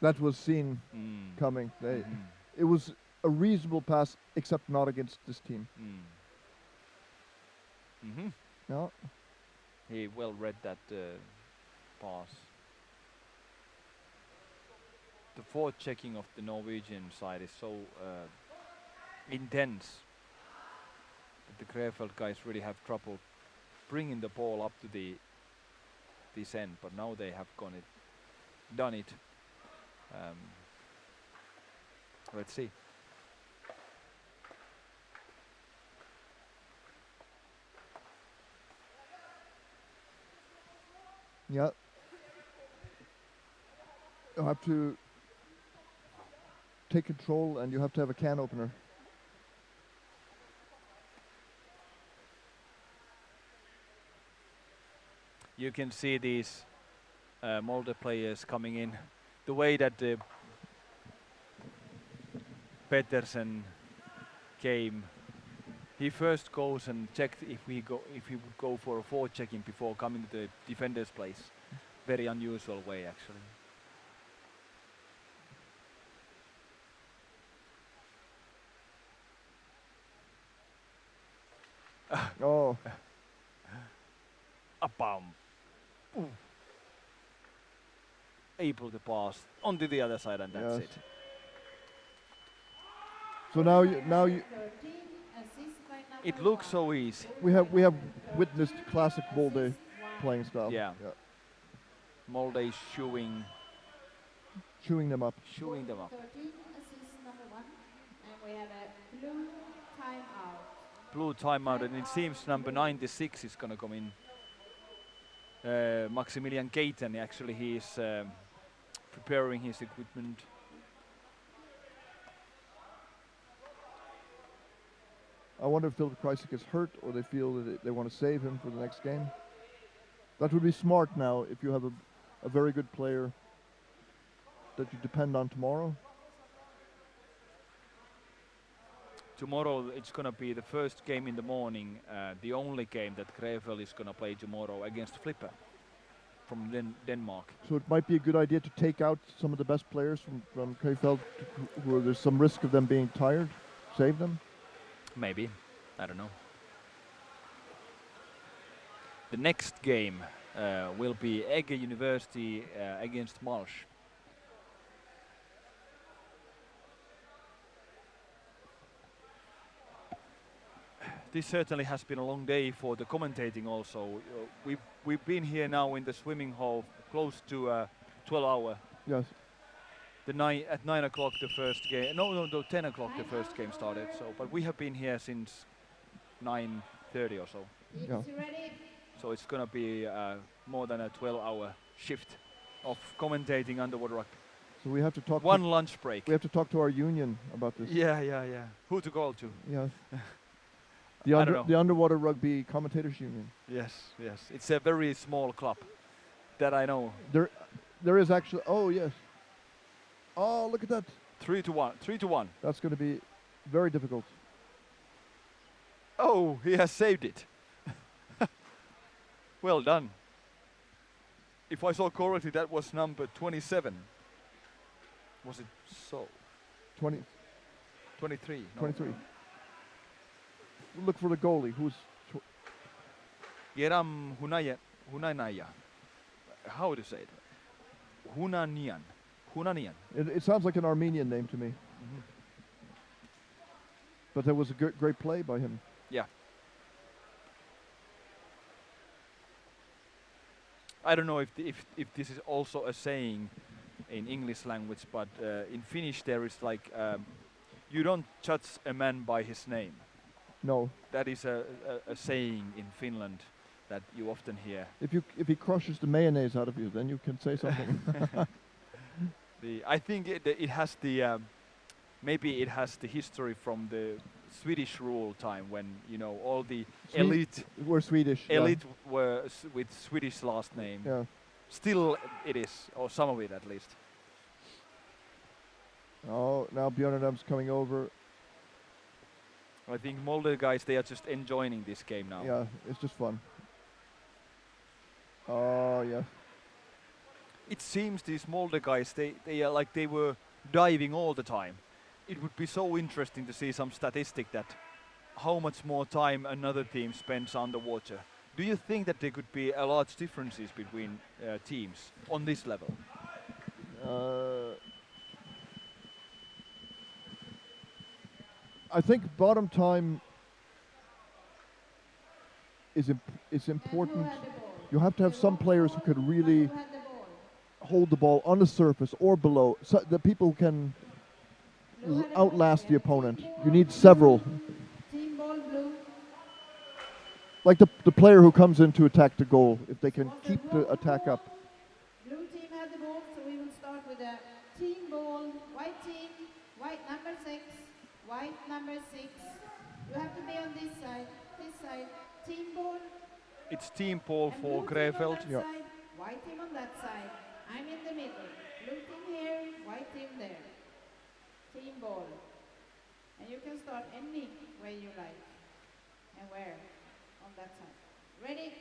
That was seen coming. It was a reasonable pass, except not against this team. No. He well read that pass. The forechecking of the Norwegian side is so intense that the Krefeld guys really have trouble bringing the ball up to this end. But now they have done it. Let's see. Yeah. You have to take control, and you have to have a can opener. You can see these Molde players coming in. The way that Petersen came, he first goes and checked if he would go for a forechecking before coming to the defender's place. Very unusual way, actually. Oh. A bomb. Able to pass onto the other side, and that's it. So now you. It looks so easy. We have witnessed classic Molde playing style. Yeah. Molde is chewing them up. 13, assist number 1, and we have a blue timeout. Blue timeout, and it seems number 96 is going to come in. Maximilian Keiten, actually, he is preparing his equipment. I wonder if Philip Kreisig is hurt, or they feel that they want to save him for the next game. That would be smart now if you have a very good player that you depend on tomorrow. tomorrow it's gonna be the first game in the morning, the only game that Krefeld is gonna play tomorrow against Flipper from Denmark. So it might be a good idea to take out some of the best players from Krefeld, where there's some risk of them being tired. Save them. Maybe, I don't know. The next game will be Ege University against Molde. This certainly has been a long day for the commentating also. We've been here now in the swimming hall close to 12 hours. Yes. At 9 o'clock the first game, no, 10 o'clock the first game started. So, but we have been here since 9:30 or so. Yeah. So it's gonna be more than a 12-hour shift of commentating underwater rugby. So we have to talk. One lunch break. We have to talk to our union about this. Yeah. Who to call to? Yes. I don't know. The Underwater Rugby Commentators Union. Yes. It's a very small club that I know. There is actually. Oh yes. Oh, look at that. 3-1. That's going to be very difficult. Oh, he has saved it. Well done. If I saw correctly, that was number 27. Was it so? 20. 23. No. 23. Look for the goalie. Who's Geram Hunanaya. How to say it? Hunanian. It sounds like an Armenian name to me. Mhm. But there was a great play by him. Yeah. I don't know if this is also a saying in English language, but in Finnish there is like you don't judge a man by his name. No. That is a saying in Finland that you often hear. If he crushes the mayonnaise out of you, then you can say something. I think it has the maybe it has the history from the Swedish rule time when all the elite were Swedish. Elite were with Swedish last name. Yeah. Still it is, or some of it at least. Oh, now Björnadam's coming over. I think Molde guys, they are just enjoying this game now. Yeah, it's just fun. Oh yeah. It seems these Molde guys, they are like they were diving all the time. It would be so interesting to see some statistic that how much more time another team spends underwater. Do you think that there could be a large differences between teams on this level? I think bottom time is important. You have to have some players who could really hold the ball on the surface or below, so the people who can outlast the opponent. You need several. Team ball blue. Like the player who comes in to attack the goal, if they can keep the attack up. Blue team had the ball, so we will start with a team ball. White team, white number 6, white number 6. You have to be on this side, team ball. It's team ball And for blue team on Krefeld. that Yeah. side, white team on that side. I'm in the middle. Blue team here, white team there. Team ball. And you can start any way you like. And where? On that side. Ready?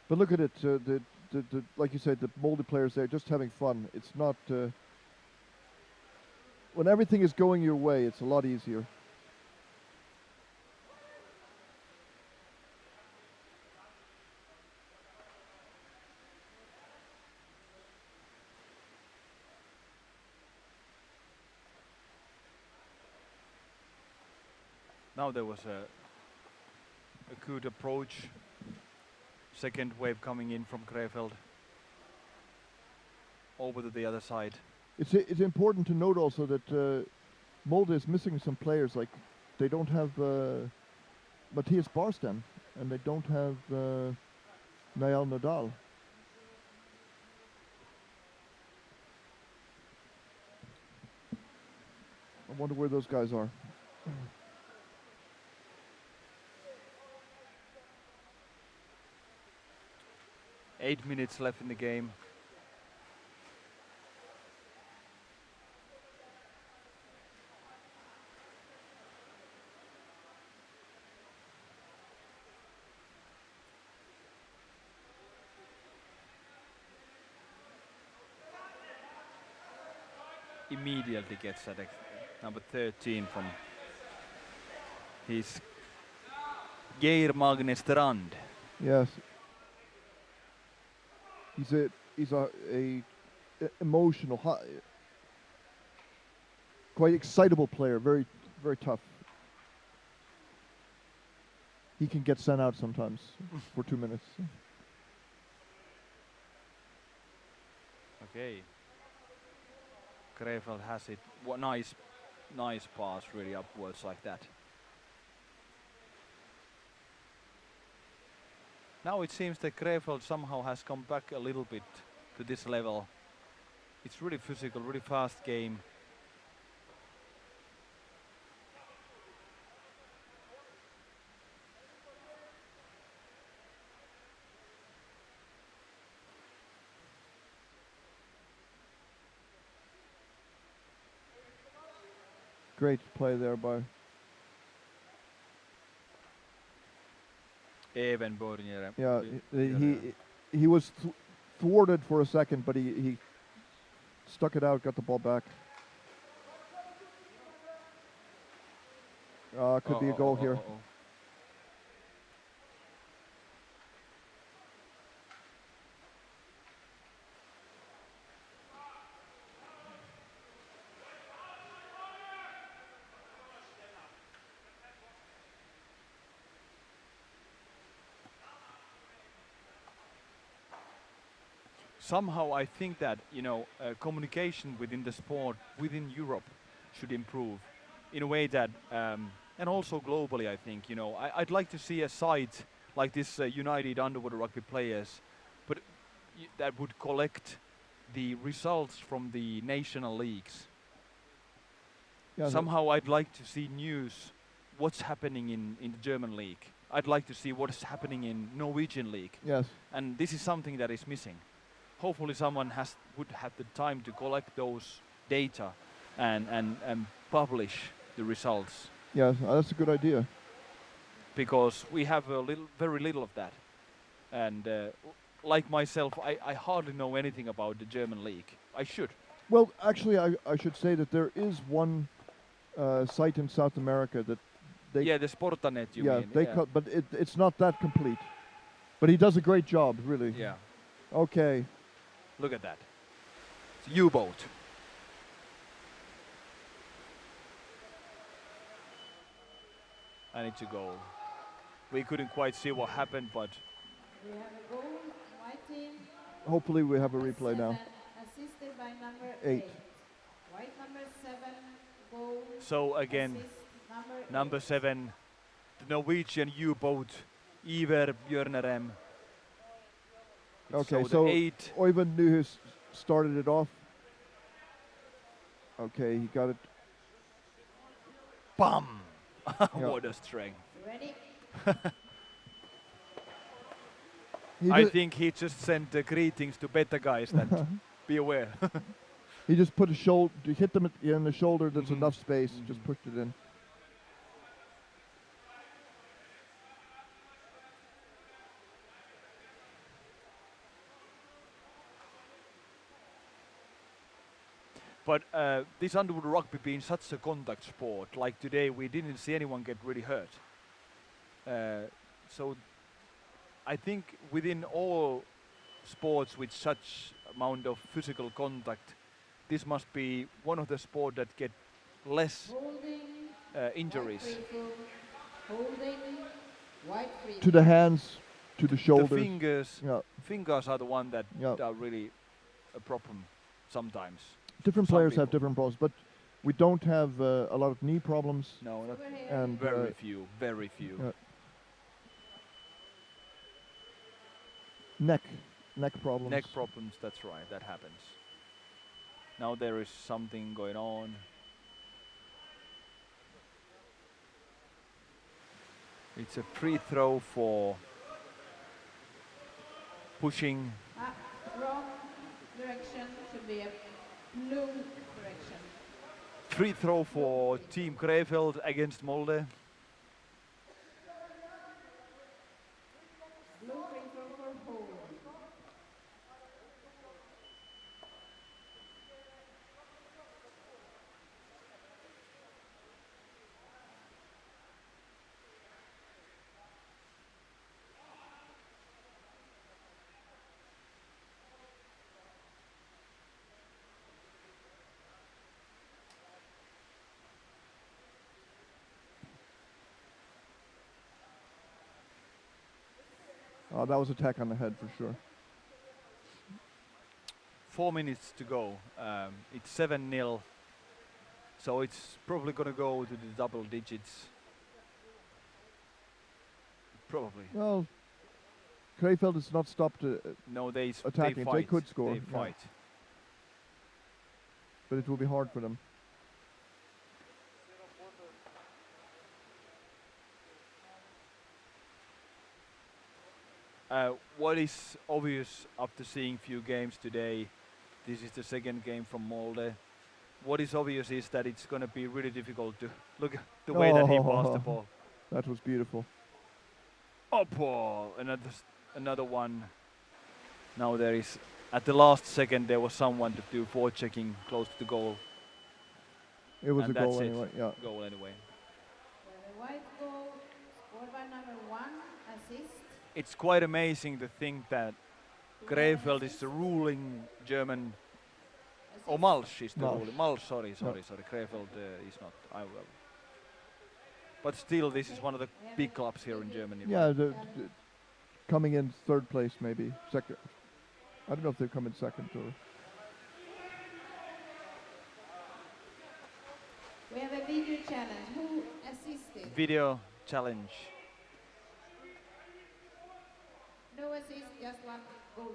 But look at it, the like you said, the Molde players there just having fun. It's not when everything is going your way, it's a lot easier. Now there was a good approach. Second wave coming in from Krefeld. Over to the other side. It's important to note also that Molde is missing some players. Like they don't have Matthias Barsten and they don't have Niall Nadal. I wonder where those guys are. 8 minutes left in the game. Immediately gets at number 13 from his Geir Magne Strand. Yes. He's a emotional, quite excitable player. Very very tough. He can get sent out sometimes for 2 minutes. Okay. Krefeld has it. What nice pass really upwards like that. Now it seems that Krefeld somehow has come back a little bit to this level. It's really physical, really fast game. Great play there by Even Bornier. yeah. He was thwarted for a second, but he stuck it out, got the ball back. Could be a goal here. Somehow I think that communication within the sport within Europe should improve in a way that and also globally I think I'd like to see a site like this United Underwater Rugby Players, but that would collect the results from the national leagues. Yeah, Somehow I'd like to see news what's happening in the German league. I'd like to see what is happening in Norwegian league. yes. And this is something that is missing. Hopefully someone would have the time to collect those data and publish the results, Yes, that's a good idea. because we have very little of that. And like myself, I hardly know anything about the German league. I should. Well, actually, I should say that there is one site in South America that they Yeah, the Sportanet, you yeah mean? they cut, but it's not that complete. But he does a great job, really. Yeah, Okay. look at that. It's U-boat. And it's a goal. We couldn't quite see what happened, but We have a goal, white team. Hopefully, we have a replay now. 7, assisted by number 8. 8. White number 7, goal. so again, Assist number 8. 7, the Norwegian U-boat, Iver Bjørnerem. Okay, the so 8. Oyvind knew who started it off. Okay, he got it. Bam! Yeah. What a strength. Ready? He I ju- think he just sent the greetings to beta guys that be aware. he just put a shoulder, hit them in the shoulder. There's Mhm. enough space. Just Mhm. pushed it in. But this underwater rugby being such a contact sport, like today we didn't see anyone get really hurt. So I think within all sports with such amount of physical contact, this must be one of the sports that get less Holding. injuries. White free throw. Holding. White free To the hands, to the shoulders. The fingers, Yeah, fingers are the one that yeah. are really a problem sometimes. Different some players have people. different problems, but we don't have a lot of knee problems. No, not Over here. And very few, very few. neck problems. Neck problems, that's right, that happens. Now there is something going on. It's a free throw for pushing. Wrong direction, should be a blue direction. Free throw for Team Krefeld against Molde. Blue free throw for hold. Oh, that was attack on the head for sure. 4 minutes to go. It's 7-0. So it's probably going to go to the double digits. Probably. Well, Krefeld has not stopped No, they attacking. fight. They could score. They yeah. fight. But it will be hard for them. What is obvious after seeing few games today, this is the second game from Molde. What is obvious is that it's going to be really difficult to look at the way that he passed the ball. That was beautiful. Oh, Paul! Another one. Now there is, at the last second, there was someone to do forechecking close to the goal. It was And a goal that's it. anyway. Yeah. Goal anyway. The white goal scored by number 1, assist. It's quite amazing to think that Krefeld is the ruling German. Oh, Malsch is the Malsch. ruling. Malsch, sorry. Krefeld is not. But still, this is one of the big clubs here in Germany. Yeah, coming in third place maybe. Second. I don't know if they've come in second or. We have a video challenge. Who assisted? Video challenge. No assist, just one goal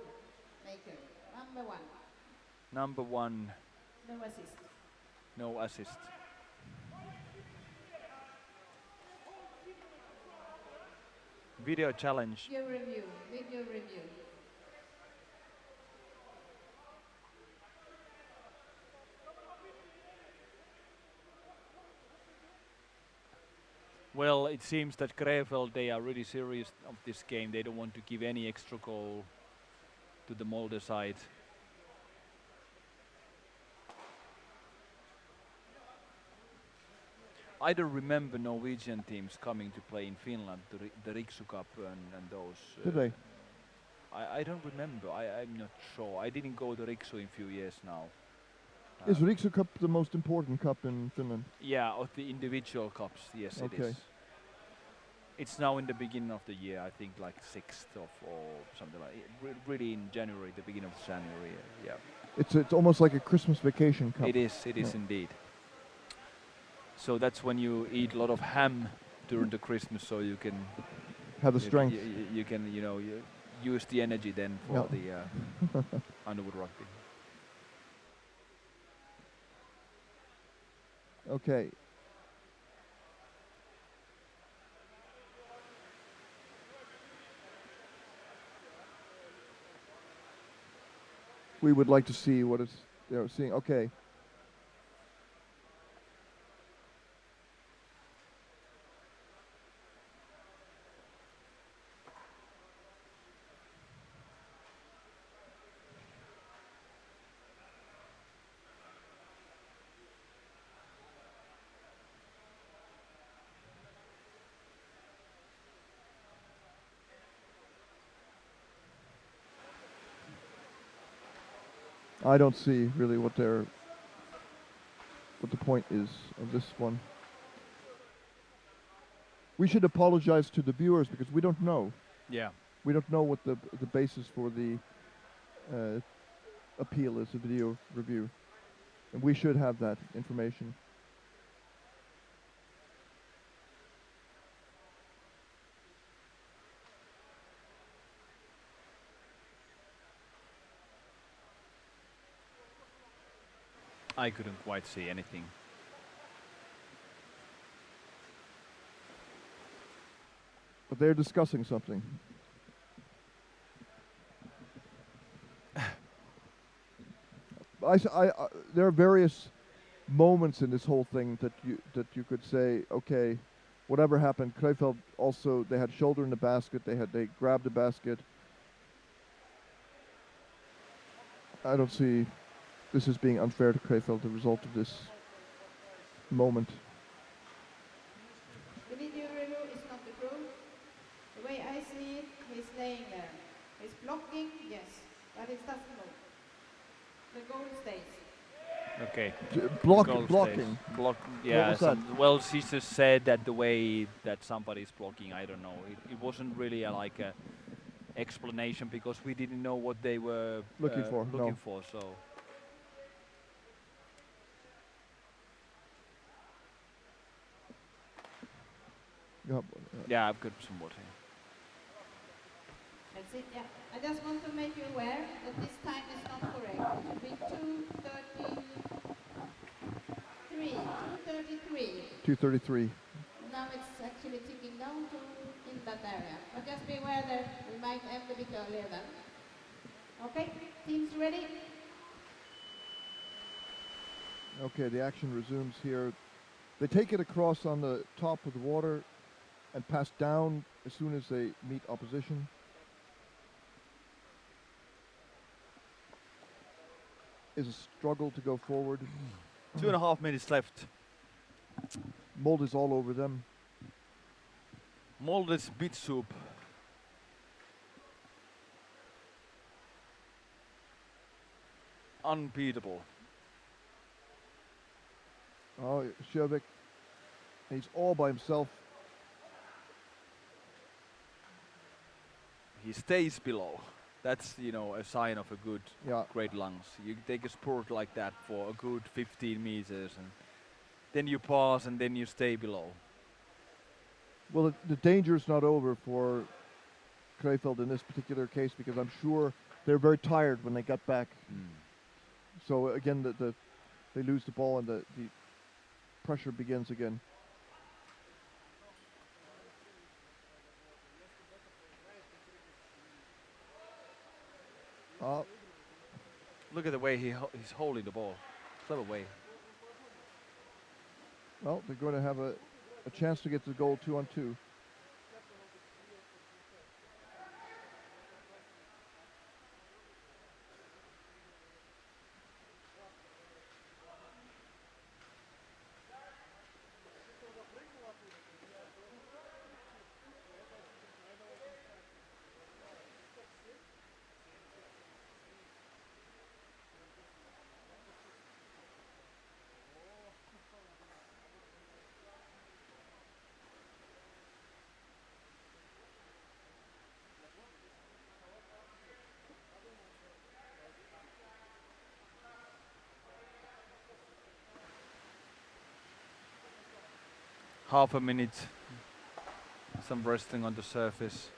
maker. Number 1, Number 1, no assist. no assist. Video challenge. Video review. Well, it seems that Krefeld, they are really serious of this game. They don't want to give any extra goal to the Molde side. I don't remember Norwegian teams coming to play in Finland, the Riksu Cup and those. Did they? I don't remember. I'm not sure. I didn't go to Riksu in few years now. Is Riksu Cup the most important cup in Finland? Yeah, of the individual cups, yes, it Okay. is. It's now in the beginning of the year, I think like 6th of or something like really in January, the beginning of January, yeah. It's almost like a Christmas vacation cup. It is indeed. So that's when you eat a lot of ham during the Christmas, so you can Have the strength. You can you use the energy then for Yeah. the Underwood Rugby. Okay. We would like to see what they're seeing. Okay. I don't see really what the point is of this one. We should apologize to the viewers because we don't know. Yeah. We don't know what the basis for the appeal is, the video review. And we should have that information. I couldn't quite see anything. But they're discussing something. there are various moments in this whole thing that you could say, okay, whatever happened, Krefeld also, they had shoulder in the basket, they grabbed the basket. I don't see this as being unfair to Krefeld, the result of this moment. The video review is not approved. The way I see it, he's laying there. He's blocking, yes, but it doesn't move. The goal stays. Okay. Blocking. Yeah. was that? Well, she just said that the way that somebody's blocking, I don't know. It wasn't really like a explanation because we didn't know what they were Looking for, no. So. Yeah, I've got some water. That's it, yeah. I just want to make you aware that this time is not correct. It should be 2:33. Now it's actually ticking down to in that area. But just be aware that we might end a bit earlier then. Okay, teams ready? Okay, the action resumes here. They take it across on the top of the water and pass down as soon as they meet opposition. Is a struggle to go forward. 2.5 minutes left. Molde is all over them. Molde's beet soup. Unbeatable. Oh, Sjövik, he's all by himself. He stays below. That's, a sign of a good, great lungs. You take a spurt like that for a good 15 meters and then you pause and then you stay below. Well, the danger is not over for Krefeld in this particular case because I'm sure they're very tired when they got back. So again, they lose the ball and the pressure begins again. Look at the way he's holding the ball. Clever way. Well, they're going to have a chance to get to the goal 2-on-2. Half a minute, some resting on the surface.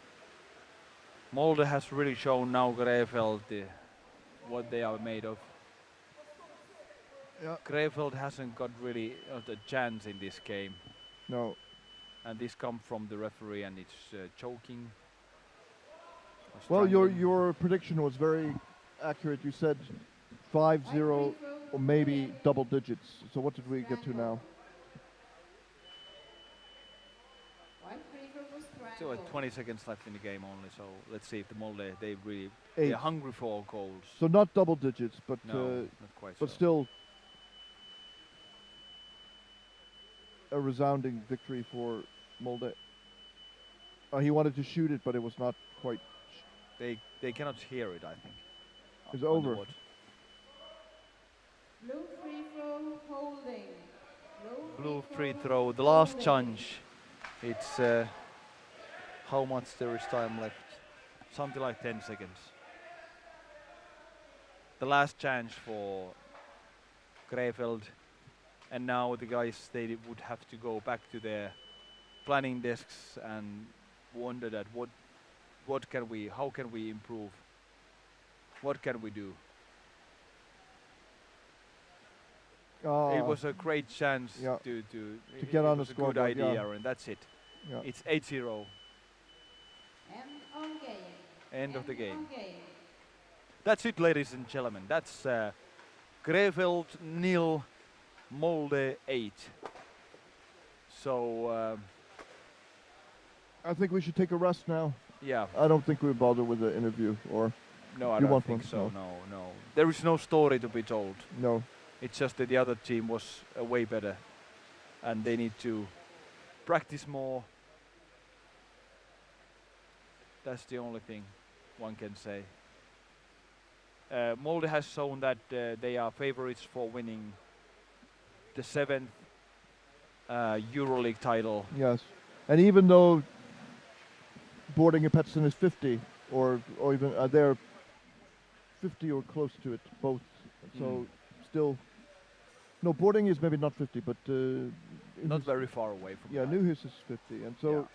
Molde has really shown now Krefeld what they are made of. Yeah. Krefeld hasn't got really the chance in this game. No. And this comes from the referee and it's choking. Well, your prediction was very accurate. You said 5-0 or maybe double digits. So what did we get to now? So 20 seconds left in the game only, so let's see if the Molde, they're hungry for goals. So not double digits, but no, not quite but so. Still a resounding victory for Molde. He wanted to shoot it, but it was not quite. They cannot hear it, I think. It's over. Blue free throw holding. Blue free throw, the last chance. It's how much there is time left? Something like 10 seconds. The last chance for Krefeld, and now the guys, they would have to go back to their planning desks and wonder that how can we improve? What can we do? It was a great chance to get on the It was scoreboard. a good idea, and that's it. Yeah. It's 8-0. End of the game. That's it, ladies and gentlemen. That's Krefeld 0, Molde 8. So I think we should take a rest now. yeah, I don't think we'll bother with the interview, or no, I You don't want think one? so. No. No. There is no story to be told. no. It's just that the other team was way better, and they need to practice more. That's the only thing one can say. Molde has shown that they are favorites for winning the 7th Euroleague title. Yes. And even though Boarding and Petson is 50, or even they're 50 or close to it, both. So still, no, Boarding is maybe not 50, but Not very far away from yeah, that. Newhus is 50, and so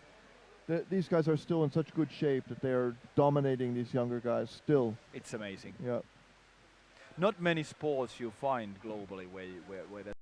these guys are still in such good shape that they are dominating these younger guys still. It's amazing. Yeah. Not many sports you find globally where that